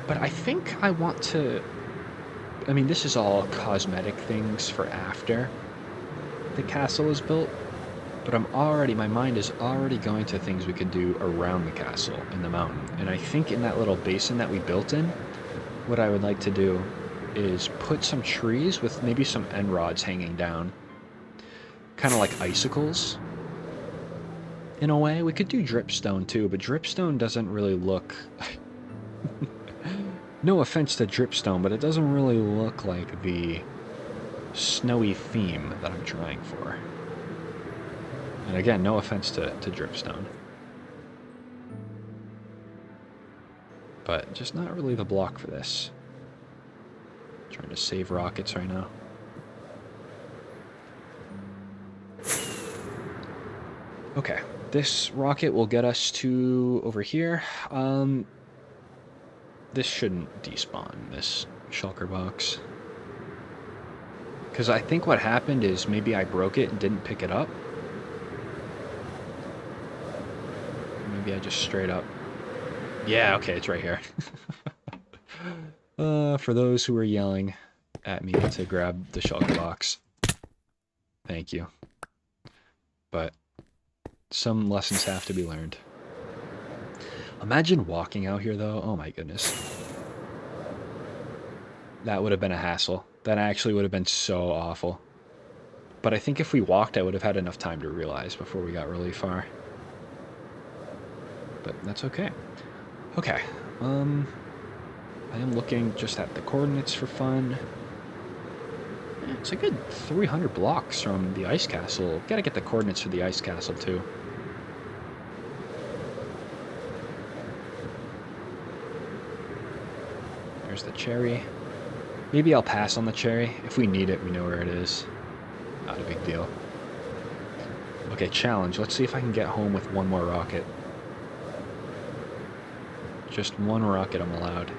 But I think I want to... I mean, this is all cosmetic things for after the castle is built. But my mind is already going to things we could do around the castle in the mountain. And I think in that little basin that we built in, what I would like to do is put some trees with maybe some end rods hanging down. Kind of like icicles. In a way, we could do dripstone too, but dripstone doesn't really look... No offense to dripstone, but it doesn't really look like the snowy theme that I'm trying for. And again, no offense to dripstone. But just not really the block for this. Trying to save rockets right now. Okay, this rocket will get us to over here. This shouldn't despawn, this shulker box. Because I think what happened is maybe I broke it and didn't pick it up. Maybe I just straight up... Yeah, okay, it's right here. For those who were yelling at me to grab the shulker box, thank you. But some lessons have to be learned. Imagine walking out here, though. Oh my goodness. That would have been a hassle. That actually would have been so awful. But I think if we walked, I would have had enough time to realize before we got really far. But that's okay. Okay. I am looking just at the coordinates for fun. It's a good 300 blocks from the ice castle. Gotta get the coordinates for the ice castle, too. There's the cherry. Maybe I'll pass on the cherry. If we need it, we know where it is. Not a big deal. Okay, challenge. Let's see if I can get home with one more rocket. Just one rocket I'm allowed.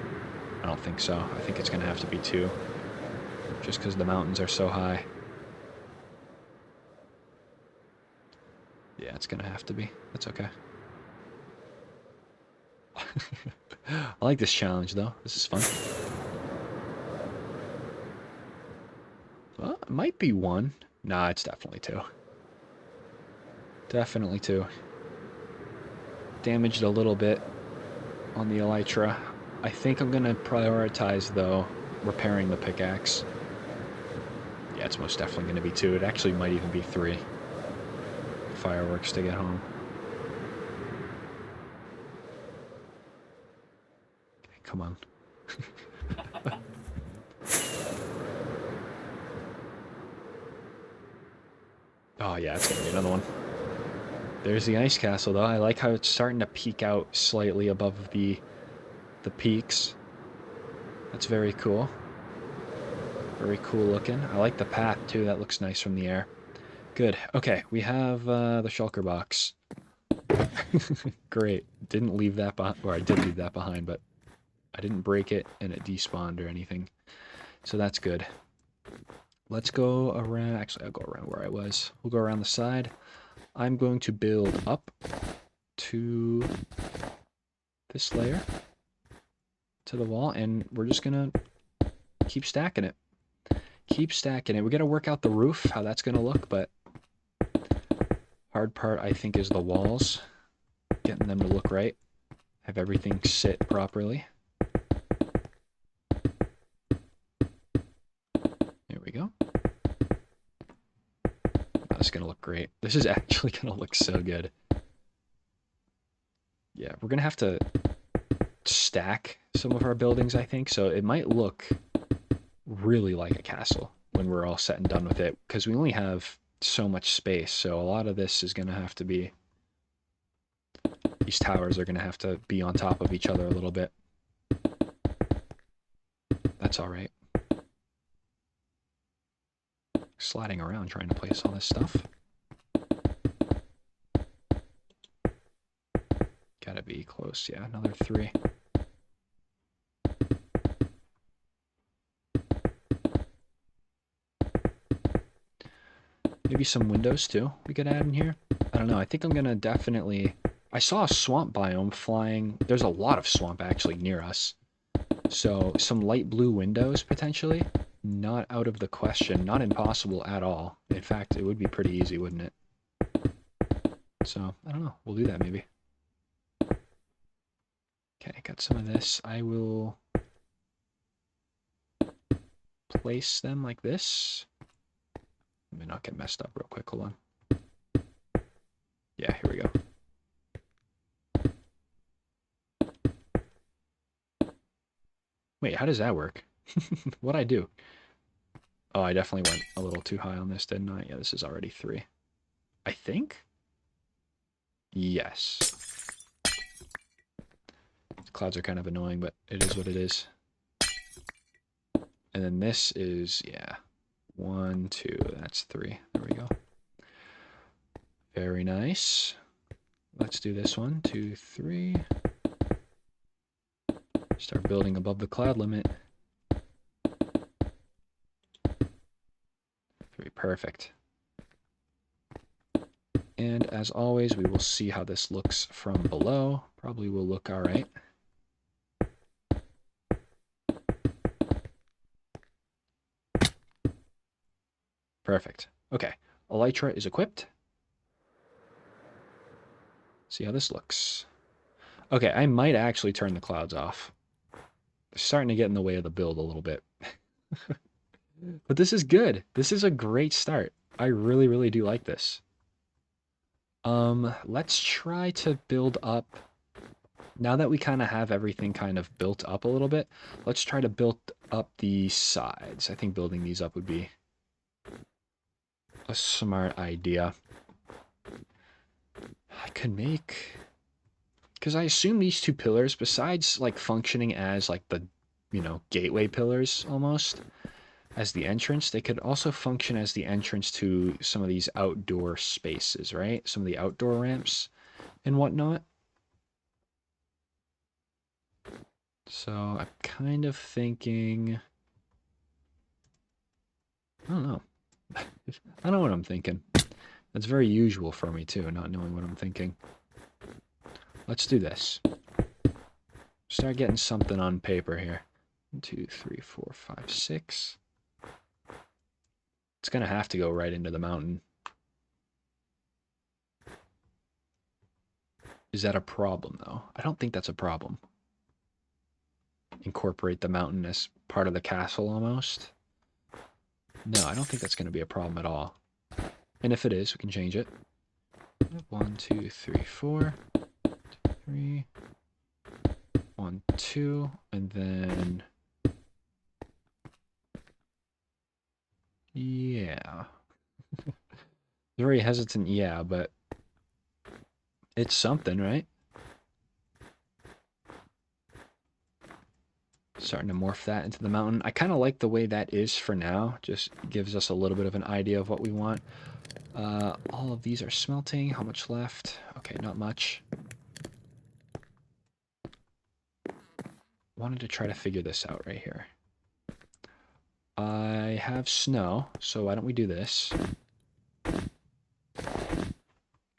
I don't think so. I think it's going to have to be 2, just because the mountains are so high. Yeah, it's going to have to be. That's okay. I like this challenge, though. This is fun. Well, it might be 1. Nah, it's definitely 2. Definitely 2. Damaged a little bit on the elytra. I think I'm going to prioritize, though, repairing the pickaxe. Yeah, it's most definitely going to be 2. It actually might even be 3. Fireworks to get home. Okay, come on. Oh yeah, it's going to be another one. There's the ice castle, though. I like how it's starting to peek out slightly above the peaks. That's very cool. Very cool looking. I like the path, too. That looks nice from the air. Good. Okay, we have the shulker box. Great. Didn't leave that behind. Or I did leave that behind, but I didn't break it and it despawned or anything. So that's good. Let's go around. Actually, I'll go around where I was. We'll go around the side. I'm going to build up to this layer, to the wall, and we're just going to keep stacking it. Keep stacking it. We got to work out the roof, how that's going to look, but hard part, I think, is the walls. Getting them to look right. Have everything sit properly. There we go. That's going to look great. This is actually going to look so good. Yeah, we're going to have to stack some of our buildings, I think, so it might look really like a castle when we're all set and done with it, because we only have so much space, so a lot of this is going to have to be, these towers are going to have to be on top of each other a little bit. That's all right. Sliding around trying to place all this stuff. Gotta be close, yeah, another 3. Maybe some windows too we could add in here. I don't know, I think I'm gonna definitely... I saw a swamp biome flying. There's a lot of swamp actually near us. So some light blue windows potentially. Not out of the question, not impossible at all. In fact, it would be pretty easy, wouldn't it? So, I don't know, we'll do that maybe. Okay, got some of this. I will place them like this. Let me not get messed up real quick, hold on. Yeah, here we go. Wait, how does that work? What'd I do? Oh, I definitely went a little too high on this, didn't I? Yeah, this is already 3. I think? Yes. The clouds are kind of annoying, but it is what it is. And then this is, yeah, 1, 2, that's 3. There we go. Very nice. Let's do this one, 2, 3. Start building above the cloud limit. 3, perfect. And as always, we will see how this looks from below. Probably will look all right. Perfect. Okay, elytra is equipped. See how this looks. Okay, I might actually turn the clouds off. They're starting to get in the way of the build a little bit. But this is good. This is a great start. I really, really do like this. Let's try to build up. Now that we kind of have everything kind of built up a little bit, let's try to build up the sides. I think building these up would be a smart idea. I could make... Because I assume these 2 pillars, besides like functioning as like the, you know, gateway pillars almost, as the entrance, they could also function as the entrance to some of these outdoor spaces, right? Some of the outdoor ramps and whatnot. So I'm kind of thinking, I don't know. I don't know what I'm thinking. That's very usual for me too, not knowing what I'm thinking. Let's do this. Start getting something on paper here. 1, 2, 3, 4, 5, 6. It's gonna have to go right into the mountain. Is that a problem though? I don't think that's a problem. Incorporate the mountain as part of the castle almost. No, I don't think that's gonna be a problem at all. And if it is, we can change it. 1, 2, 3, 4. 2, 3. 1, 2, and then yeah. Very hesitant, yeah, but it's something, right? Starting to morph that into the mountain. I kind of like the way that is for now. Just gives us a little bit of an idea of what we want. All of these are smelting. How much left? Okay, not much. Wanted to try to figure this out right here. I have snow, so why don't we do this? Can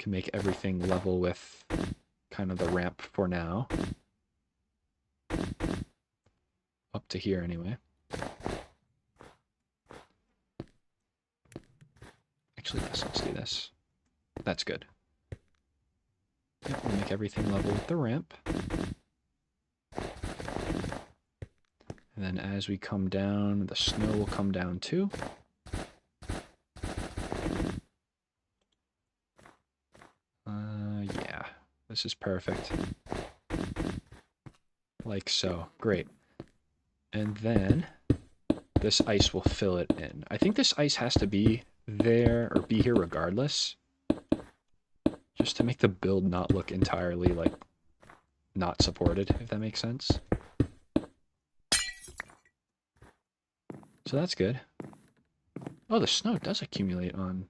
make everything level with kind of the ramp for now. Up to here anyway. Actually, yes, let's do this. That's good. Yep, we'll make everything level with the ramp. And then as we come down, the snow will come down too. Yeah, this is perfect. Like so. Great. And then this ice will fill it in. I think this ice has to be there or be here regardless. Just to make the build not look entirely like not supported, if that makes sense. So that's good. Oh, the snow does accumulate on...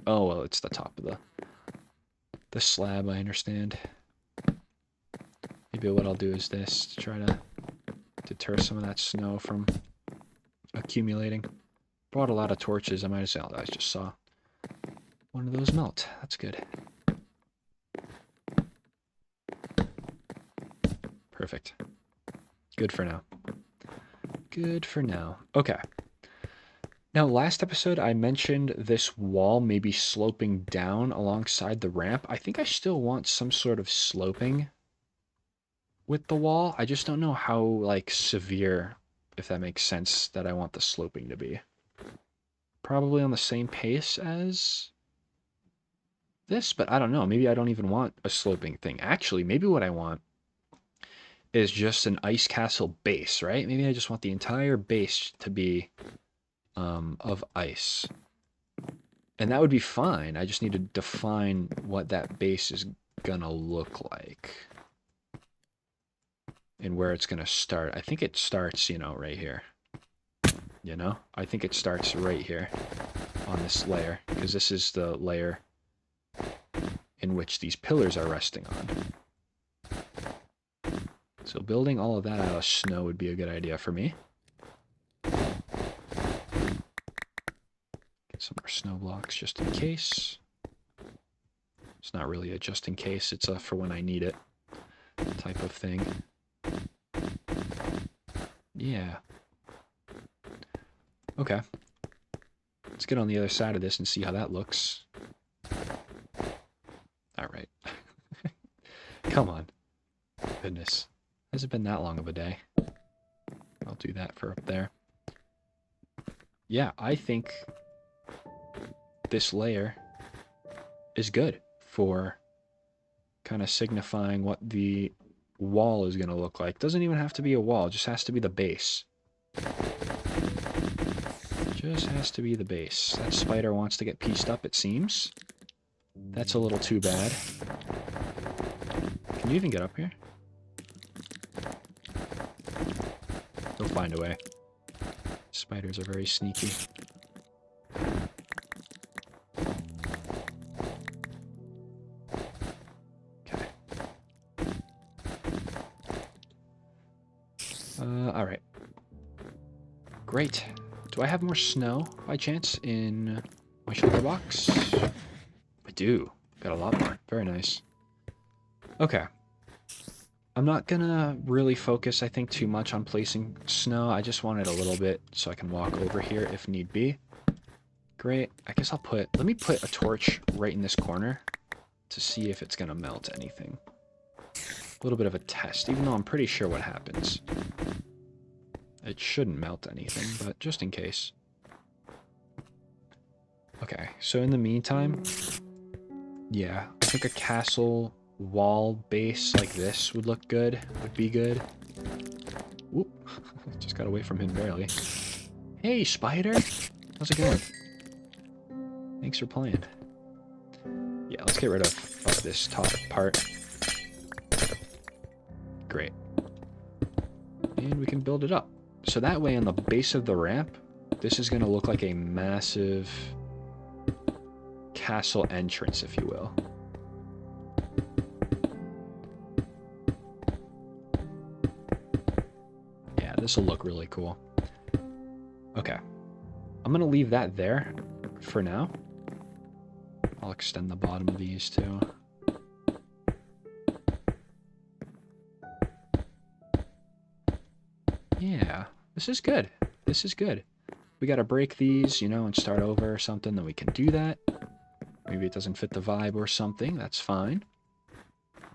Oh, well, it's the top of the slab, I understand. Maybe what I'll do is this, to try to deter some of that snow from accumulating. Brought a lot of torches, I might as well. I just saw one of those melt. That's good. Perfect. Good for now. Good for now. Okay. Now, last episode, I mentioned this wall maybe sloping down alongside the ramp. I think I still want some sort of sloping with the wall. I just don't know how, like, severe, if that makes sense, that I want the sloping to be. Probably on the same pace as this, but I don't know. Maybe I don't even want a sloping thing. Actually, maybe what I want is just an ice castle base, right? Maybe I just want the entire base to be of ice. And that would be fine. I just need to define what that base is gonna look like. And where it's gonna start. I think it starts, you know, right here. You know? I think it starts right here on this layer. Because this is the layer in which these pillars are resting on. So building all of that out of snow would be a good idea for me. Some more snow blocks just in case. It's not really a just in case, it's a for when I need it type of thing. Yeah. Okay. Let's get on the other side of this and see how that looks. Alright. Come on. Goodness. Has it been that long of a day? I'll do that for up there. Yeah, I think this layer is good for kind of signifying what the wall is going to look like. Doesn't even have to be a wall, it just has to be the base. Just has to be the base. That spider wants to get pieced up, it seems. That's a little too bad. Can you even get up here? He'll find a way. Spiders are very sneaky. Okay. All right. Great. Do I have more snow by chance in my shulker box? I do. Got a lot more. Very nice. Okay. I'm not gonna really focus, I think, too much on placing snow. I just want it a little bit so I can walk over here if need be. Great. I guess let me put a torch right in this corner to see if it's gonna melt anything. A little bit of a test, even though I'm pretty sure what happens. It shouldn't melt anything, but just in case. Okay, so in the meantime, yeah, I think a castle wall base like this would look good, would be good. Whoop, just got away from him barely. Hey, spider! How's it going? Thanks for playing. Yeah, let's get rid of this top part. Great. And we can build it up. So that way on the base of the ramp, this is going to look like a massive castle entrance, if you will. Yeah, this will look really cool. Okay. I'm going to leave that there for now. I'll extend the bottom of these too. Yeah, this is good. This is good. We got to break these, you know, and start over or something, then we can do that. Maybe it doesn't fit the vibe or something. That's fine.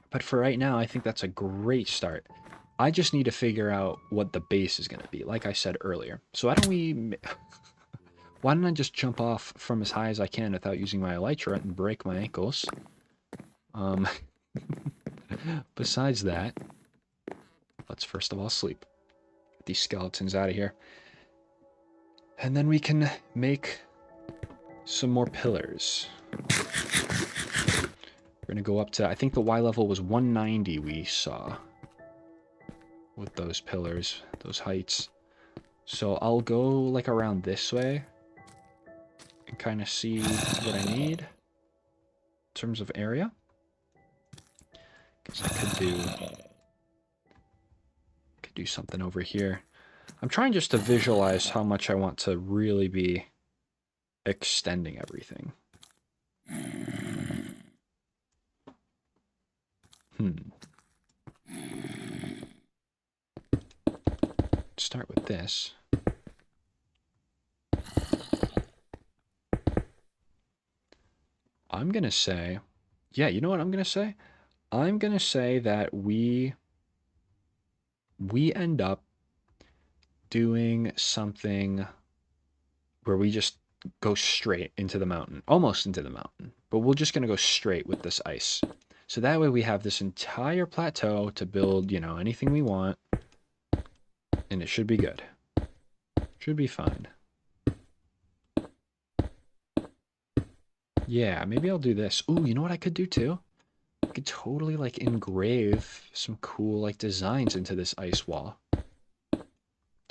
But for right now, I think that's a great start. I just need to figure out what the base is going to be, like I said earlier. So why don't we... Why don't I just jump off from as high as I can without using my elytra and break my ankles? Besides that, let's first of all sleep. Get these skeletons out of here. And then we can make some more pillars. We're going to go up to, I think the Y level was 190 we saw. With those pillars, those heights. So I'll go like around this way. And kind of see what I need. In terms of area. Because I could do something over here. I'm trying just to visualize how much I want to really be extending everything. Start with this. I'm going to say, yeah, you know what I'm going to say? I'm going to say that we end up doing something where we just go straight into the mountain, almost into the mountain, but we're just going to go straight with this ice. So that way we have this entire plateau to build, you know, anything we want, and it should be good. Should be fine. Yeah, maybe I'll do this. Ooh, you know what I could do too? I could totally like engrave some cool like designs into this ice wall.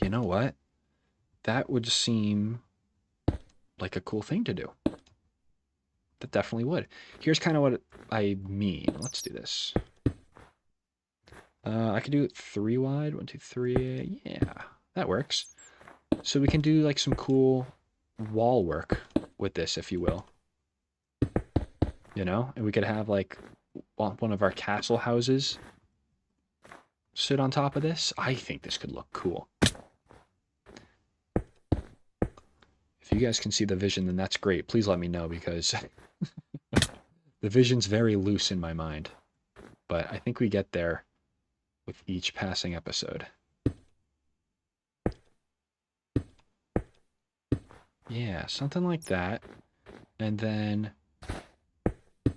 You know what? That would seem like a cool thing to do. That definitely would. Here's kind of what I mean. Let's do this. I could do it 3 wide. 1, 2, 3. Yeah, that works. So we can do like some cool wall work with this, if you will. You know? And we could have like one of our castle houses sit on top of this. I think this could look cool. If you guys can see the vision, then that's great. Please let me know, because the vision's very loose in my mind. But I think we get there with each passing episode. Yeah, something like that. And then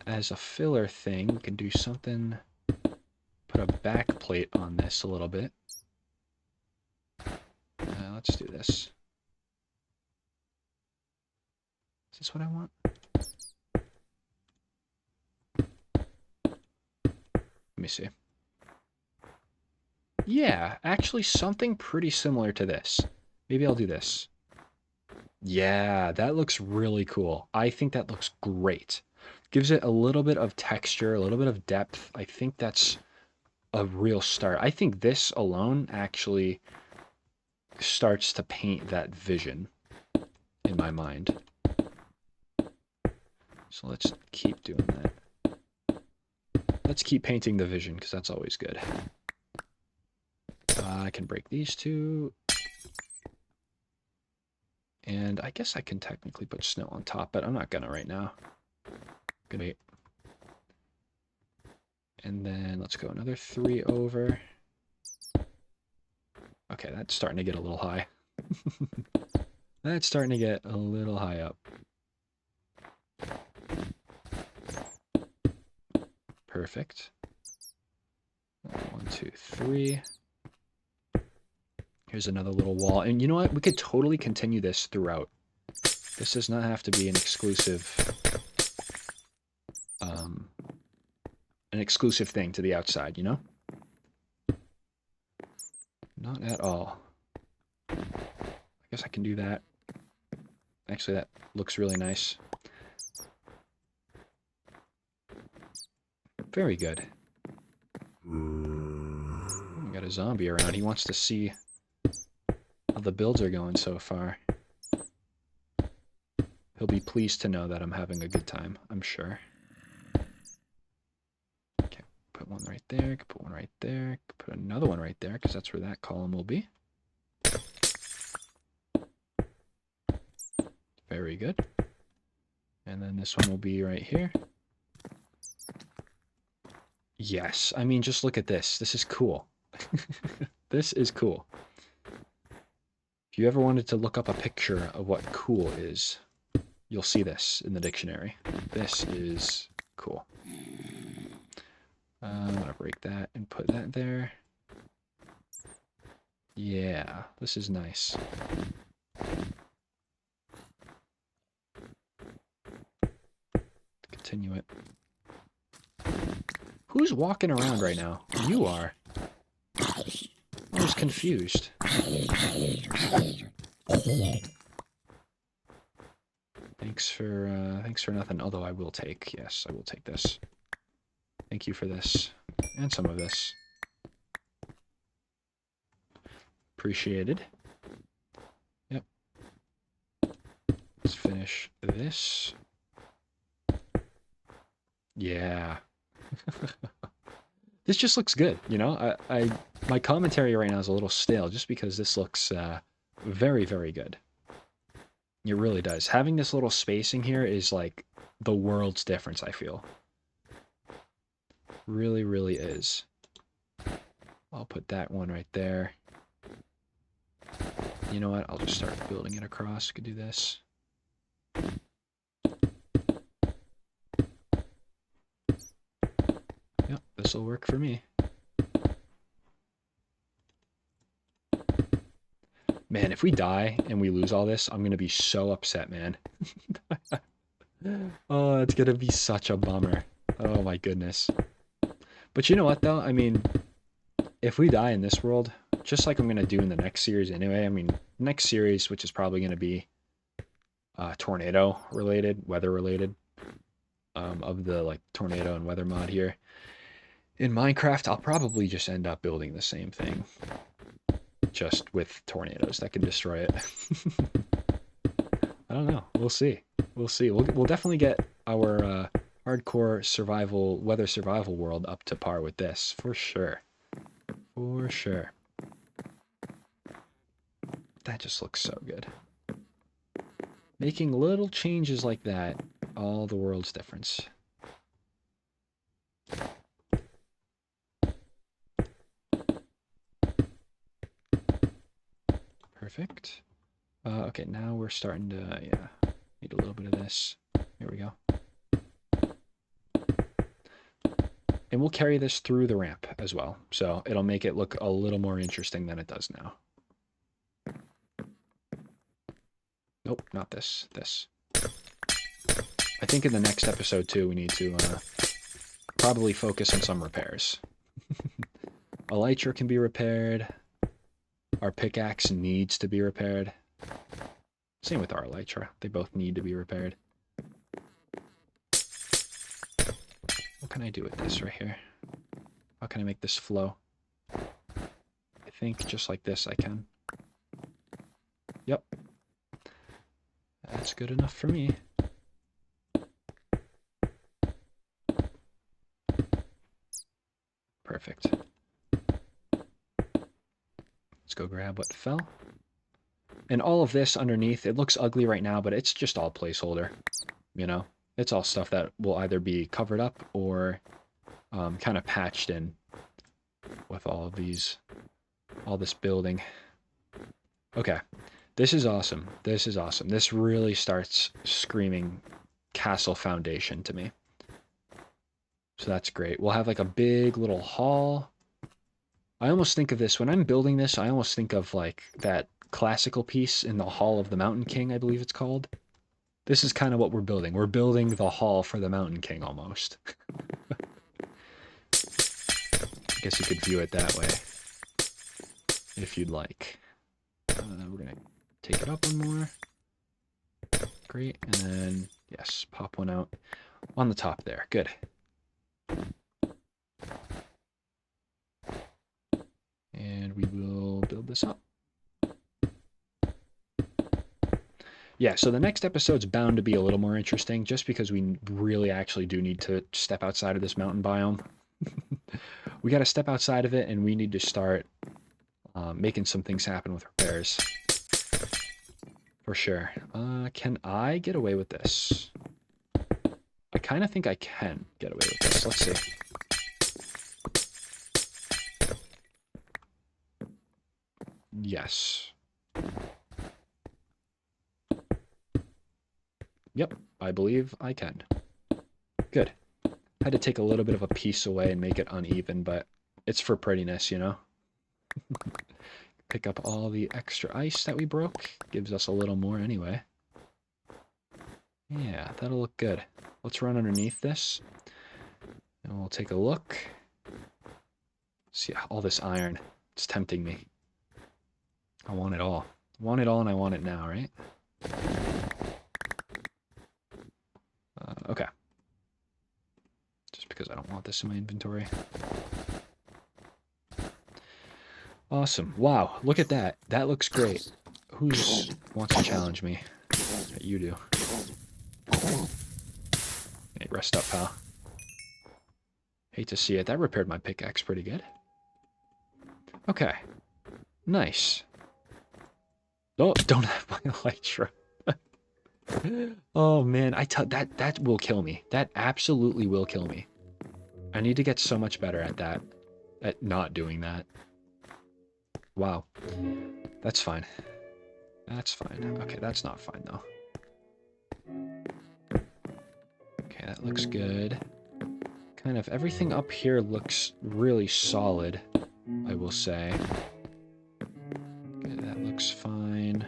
as a filler thing, we can do something, put a back plate on this a little bit. Let's do this. Is this what I want? Let me see. Yeah, actually something pretty similar to this. Maybe I'll do this. Yeah, that looks really cool. I think that looks great. Gives it a little bit of texture, a little bit of depth. I think that's a real start. I think this alone actually starts to paint that vision in my mind. So let's keep doing that. Let's keep painting the vision, because that's always good. I can break these two. And I guess I can technically put snow on top, but I'm not gonna right now. Gonna wait. And then let's go another 3 over. Okay, that's starting to get a little high. That's starting to get a little high up. Perfect. 1, 2, 3. Here's another little wall. And you know what? We could totally continue this throughout. This does not have to be an exclusive thing to the outside, you know? Not at all. I guess I can do that. Actually, that looks really nice. Very good. We got a zombie around. He wants to see how the builds are going so far. He'll be pleased to know that I'm having a good time, I'm sure. Okay, put one right there, put one right there, put another one right there, because that's where that column will be. Very good. And then this one will be right here. Yes, I mean, just look at this. This is cool. This is cool. If you ever wanted to look up a picture of what cool is, you'll see this in the dictionary. This is cool. I'm going to break that and put that there. Yeah, this is nice. Continue it. Who's walking around right now? You are. I was confused. Thanks for nothing. Although I will take, yes, I will take this. Thank you for this and some of this. Appreciated. Yep. Let's finish this. Yeah. This just looks good, you know? My commentary right now is a little stale just because this looks very, very good. It really does. Having this little spacing here is like the world's difference, I feel. Really, really is. I'll put that one right there. You know what? I'll just start building it across. Could do this. Yep, this will work for me. Man, if we die and we lose all this, I'm going to be so upset, man. Oh, it's going to be such a bummer. Oh my goodness. But you know what, though? I mean, if we die in this world, just like I'm going to do in the next series anyway, I mean, next series, which is probably going to be tornado-related, weather-related, of the like tornado and weather mod here. In Minecraft, I'll probably just end up building the same thing, just with tornadoes that can destroy it. I don't know. We'll see. We'll see. We'll definitely get our hardcore survival, weather survival world up to par with this, for sure. For sure. That just looks so good. Making little changes like that, all the world's difference. Perfect. Okay, now we're starting to, yeah, need a little bit of this. Here we go. And we'll carry this through the ramp as well, so it'll make it look a little more interesting than it does now. Nope, not this. This. I think in the next episode, too, we need to probably focus on some repairs. Elytra can be repaired. Our pickaxe needs to be repaired. Same with our elytra. They both need to be repaired. What can I do with this right here? can I make this flow? I think just like this I can. Yep. That's good enough for me. Perfect. Let's go grab what fell. And all of this underneath, it looks ugly right now, but it's just all placeholder, you know? It's all stuff that will either be covered up or kind of patched in with all of these, all this building. Okay, this is awesome. This is awesome. This really starts screaming castle foundation to me. So that's great. We'll have like a big little hall. I almost think of this, when I'm building this, I almost think of like that classical piece in the Hall of the Mountain King, I believe it's called. This is kind of what we're building. We're building the hall for the Mountain King almost. I guess you could view it that way if you'd like. We're going to take it up one more. Great. And then, yes, pop one out on the top there. Good. And we will build this up. Yeah, so the next episode's bound to be a little more interesting just because we really actually do need to step outside of this mountain biome. We got to step outside of it, and we need to start making some things happen with repairs. For sure. Can I get away with this? I kind of think I can get away with this. Let's see. Yes. Yep, I believe I can. Good. Had to take a little bit of a piece away and make it uneven, but it's for prettiness, you know? Pick up all the extra ice that we broke. Gives us a little more anyway. Yeah, that'll look good. Let's run underneath this. And we'll take a look. See, all this iron. It's tempting me. I want it all. I want it all and I want it now, right? Okay. Just because I don't want this in my inventory. Awesome. Wow, look at that. That looks great. Who wants to challenge me? You do. Hey, rest up, pal. Hate to see it. That repaired my pickaxe pretty good. Okay. Nice. Oh, don't have my elytra. Oh man, that will kill me. That absolutely will kill me. I need to get so much better at that. At not doing that. Wow. That's fine. That's fine. Okay, that's not fine though. Okay, that looks good. Kind of everything up here looks really solid, I will say. Okay, that looks fine.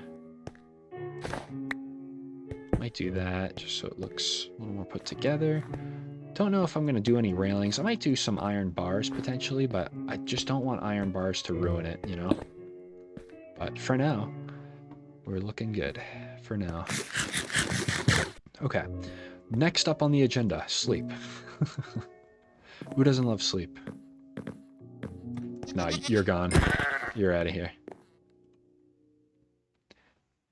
Might do that just so it looks a little more put together. Don't know if I'm going to do any railings. I might do some iron bars potentially, but I just don't want iron bars to ruin it, you know? But for now, we're looking good. For now. Okay. Next up on the agenda, sleep. Who doesn't love sleep? No, you're gone. You're out of here.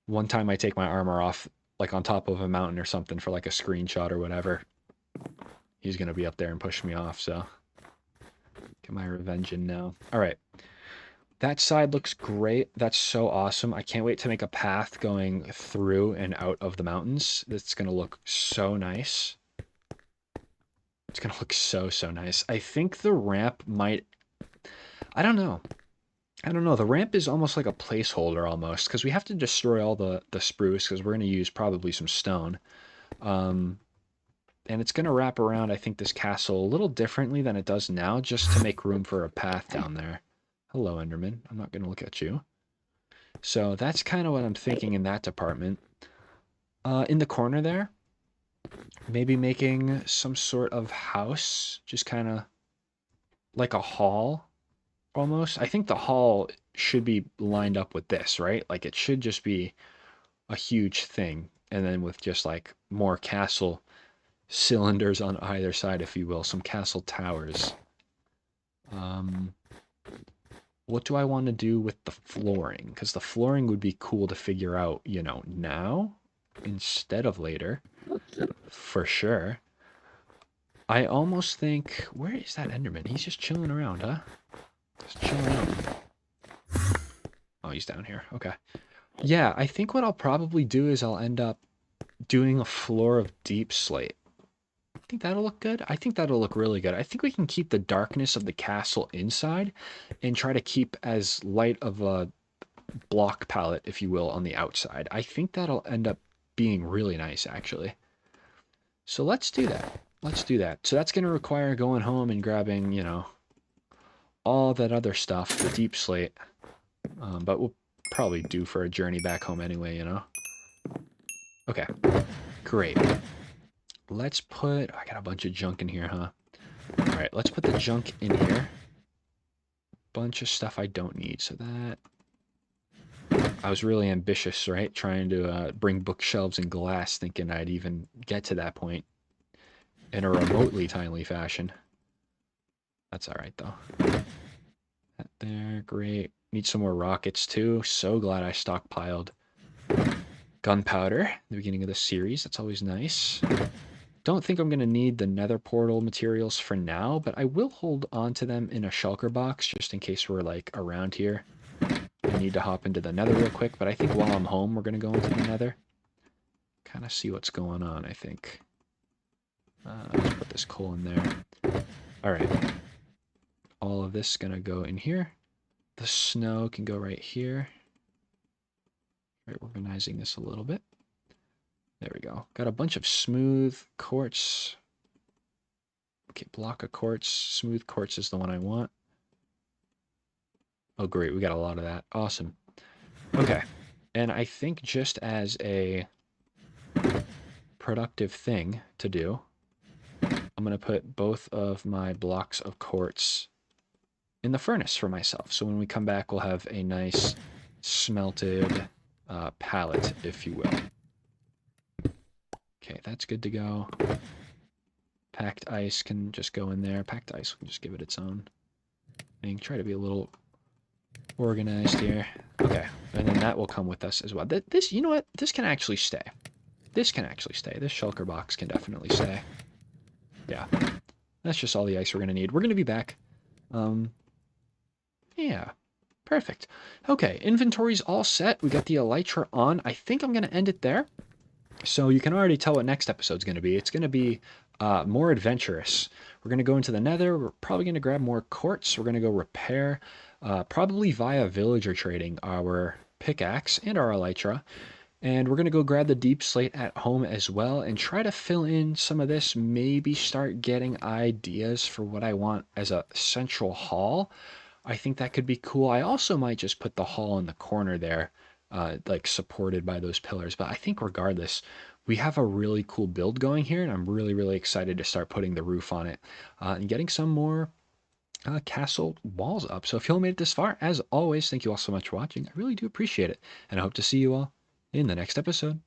One time I take my armor off, like on top of a mountain or something for like a screenshot or whatever. He's going to be up there and push me off, so. Get my revenge in now. All right. That side looks great. That's so awesome. I can't wait to make a path going through and out of the mountains. That's going to look so nice. It's going to look so, so nice. I think the ramp might... I don't know. I don't know. The ramp is almost like a placeholder almost, because we have to destroy all the spruce, because we're going to use probably some stone. And it's going to wrap around, I think, this castle a little differently than it does now, just to make room for a path down there. Hello, Enderman. I'm not going to look at you. So that's kind of what I'm thinking in that department. In the corner there, maybe making some sort of house, just kind of like a hall, almost. I think the hall should be lined up with this, right? Like it should just be a huge thing. And then with just like more castle cylinders on either side, if you will, some castle towers. What do I want to do with the flooring? Because the flooring would be cool to figure out, you know, now instead of later, for sure. I almost think, where is that Enderman? He's just chilling around, huh? Just chilling out. Oh, he's down here. Okay. Yeah, I think what I'll probably do is I'll end up doing a floor of deep slate. I think that'll look good. I think that'll look really good. I think we can keep the darkness of the castle inside and try to keep as light of a block palette, if you will, on the outside. I think that'll end up being really nice, actually. So let's do that. Let's do that. So that's going to require going home and grabbing, you know, all that other stuff, the deep slate. But we'll probably do for a journey back home anyway, you know? Okay, great. Let's put, I got a bunch of junk in here, huh? All right, let's put the junk in here. Bunch of stuff I don't need, so that... I was really ambitious, right? Trying to bring bookshelves and glass, thinking I'd even get to that point in a remotely timely fashion. That's all right, though. That there, great. Need some more rockets, too. So glad I stockpiled gunpowder at the beginning of the series. That's always nice. Don't think I'm going to need the nether portal materials for now, but I will hold on to them in a shulker box just in case we're, like, around here. I need to hop into the nether real quick, but I think while I'm home, we're going to go into the nether. Kind of see what's going on, I think. Let's put this coal in there. All right. All of this is going to go in here. The snow can go right here. Right, organizing this a little bit. There we go. Got a bunch of smooth quartz. Okay, block of quartz. Smooth quartz is the one I want. Oh, great. We got a lot of that. Awesome. Okay. And I think just as a productive thing to do, I'm going to put both of my blocks of quartz in the furnace for myself. So when we come back, we'll have a nice smelted palette, if you will. Okay, that's good to go. Packed ice can just go in there. Packed ice can just give it its own thing. Try to be a little organized here. Okay, and then that will come with us as well. This, you know what? This can actually stay. This can actually stay. This shulker box can definitely stay. Yeah, that's just all the ice we're going to need. We're going to be back. Yeah, perfect. Okay, inventory's all set. We got the elytra on. I think I'm going to end it there. So you can already tell what next episode's going to be. It's going to be more adventurous. We're going to go into the nether. We're probably going to grab more quartz. We're going to go repair, probably via villager trading, our pickaxe and our elytra. And we're going to go grab the deep slate at home as well and try to fill in some of this, maybe start getting ideas for what I want as a central hall. I think that could be cool. I also might just put the hall in the corner there, like supported by those pillars. But I think regardless, we have a really cool build going here, and I'm really, really excited to start putting the roof on it and getting some more castle walls up. So if you all made it this far, as always, thank you all so much for watching. I really do appreciate it, and I hope to see you all in the next episode.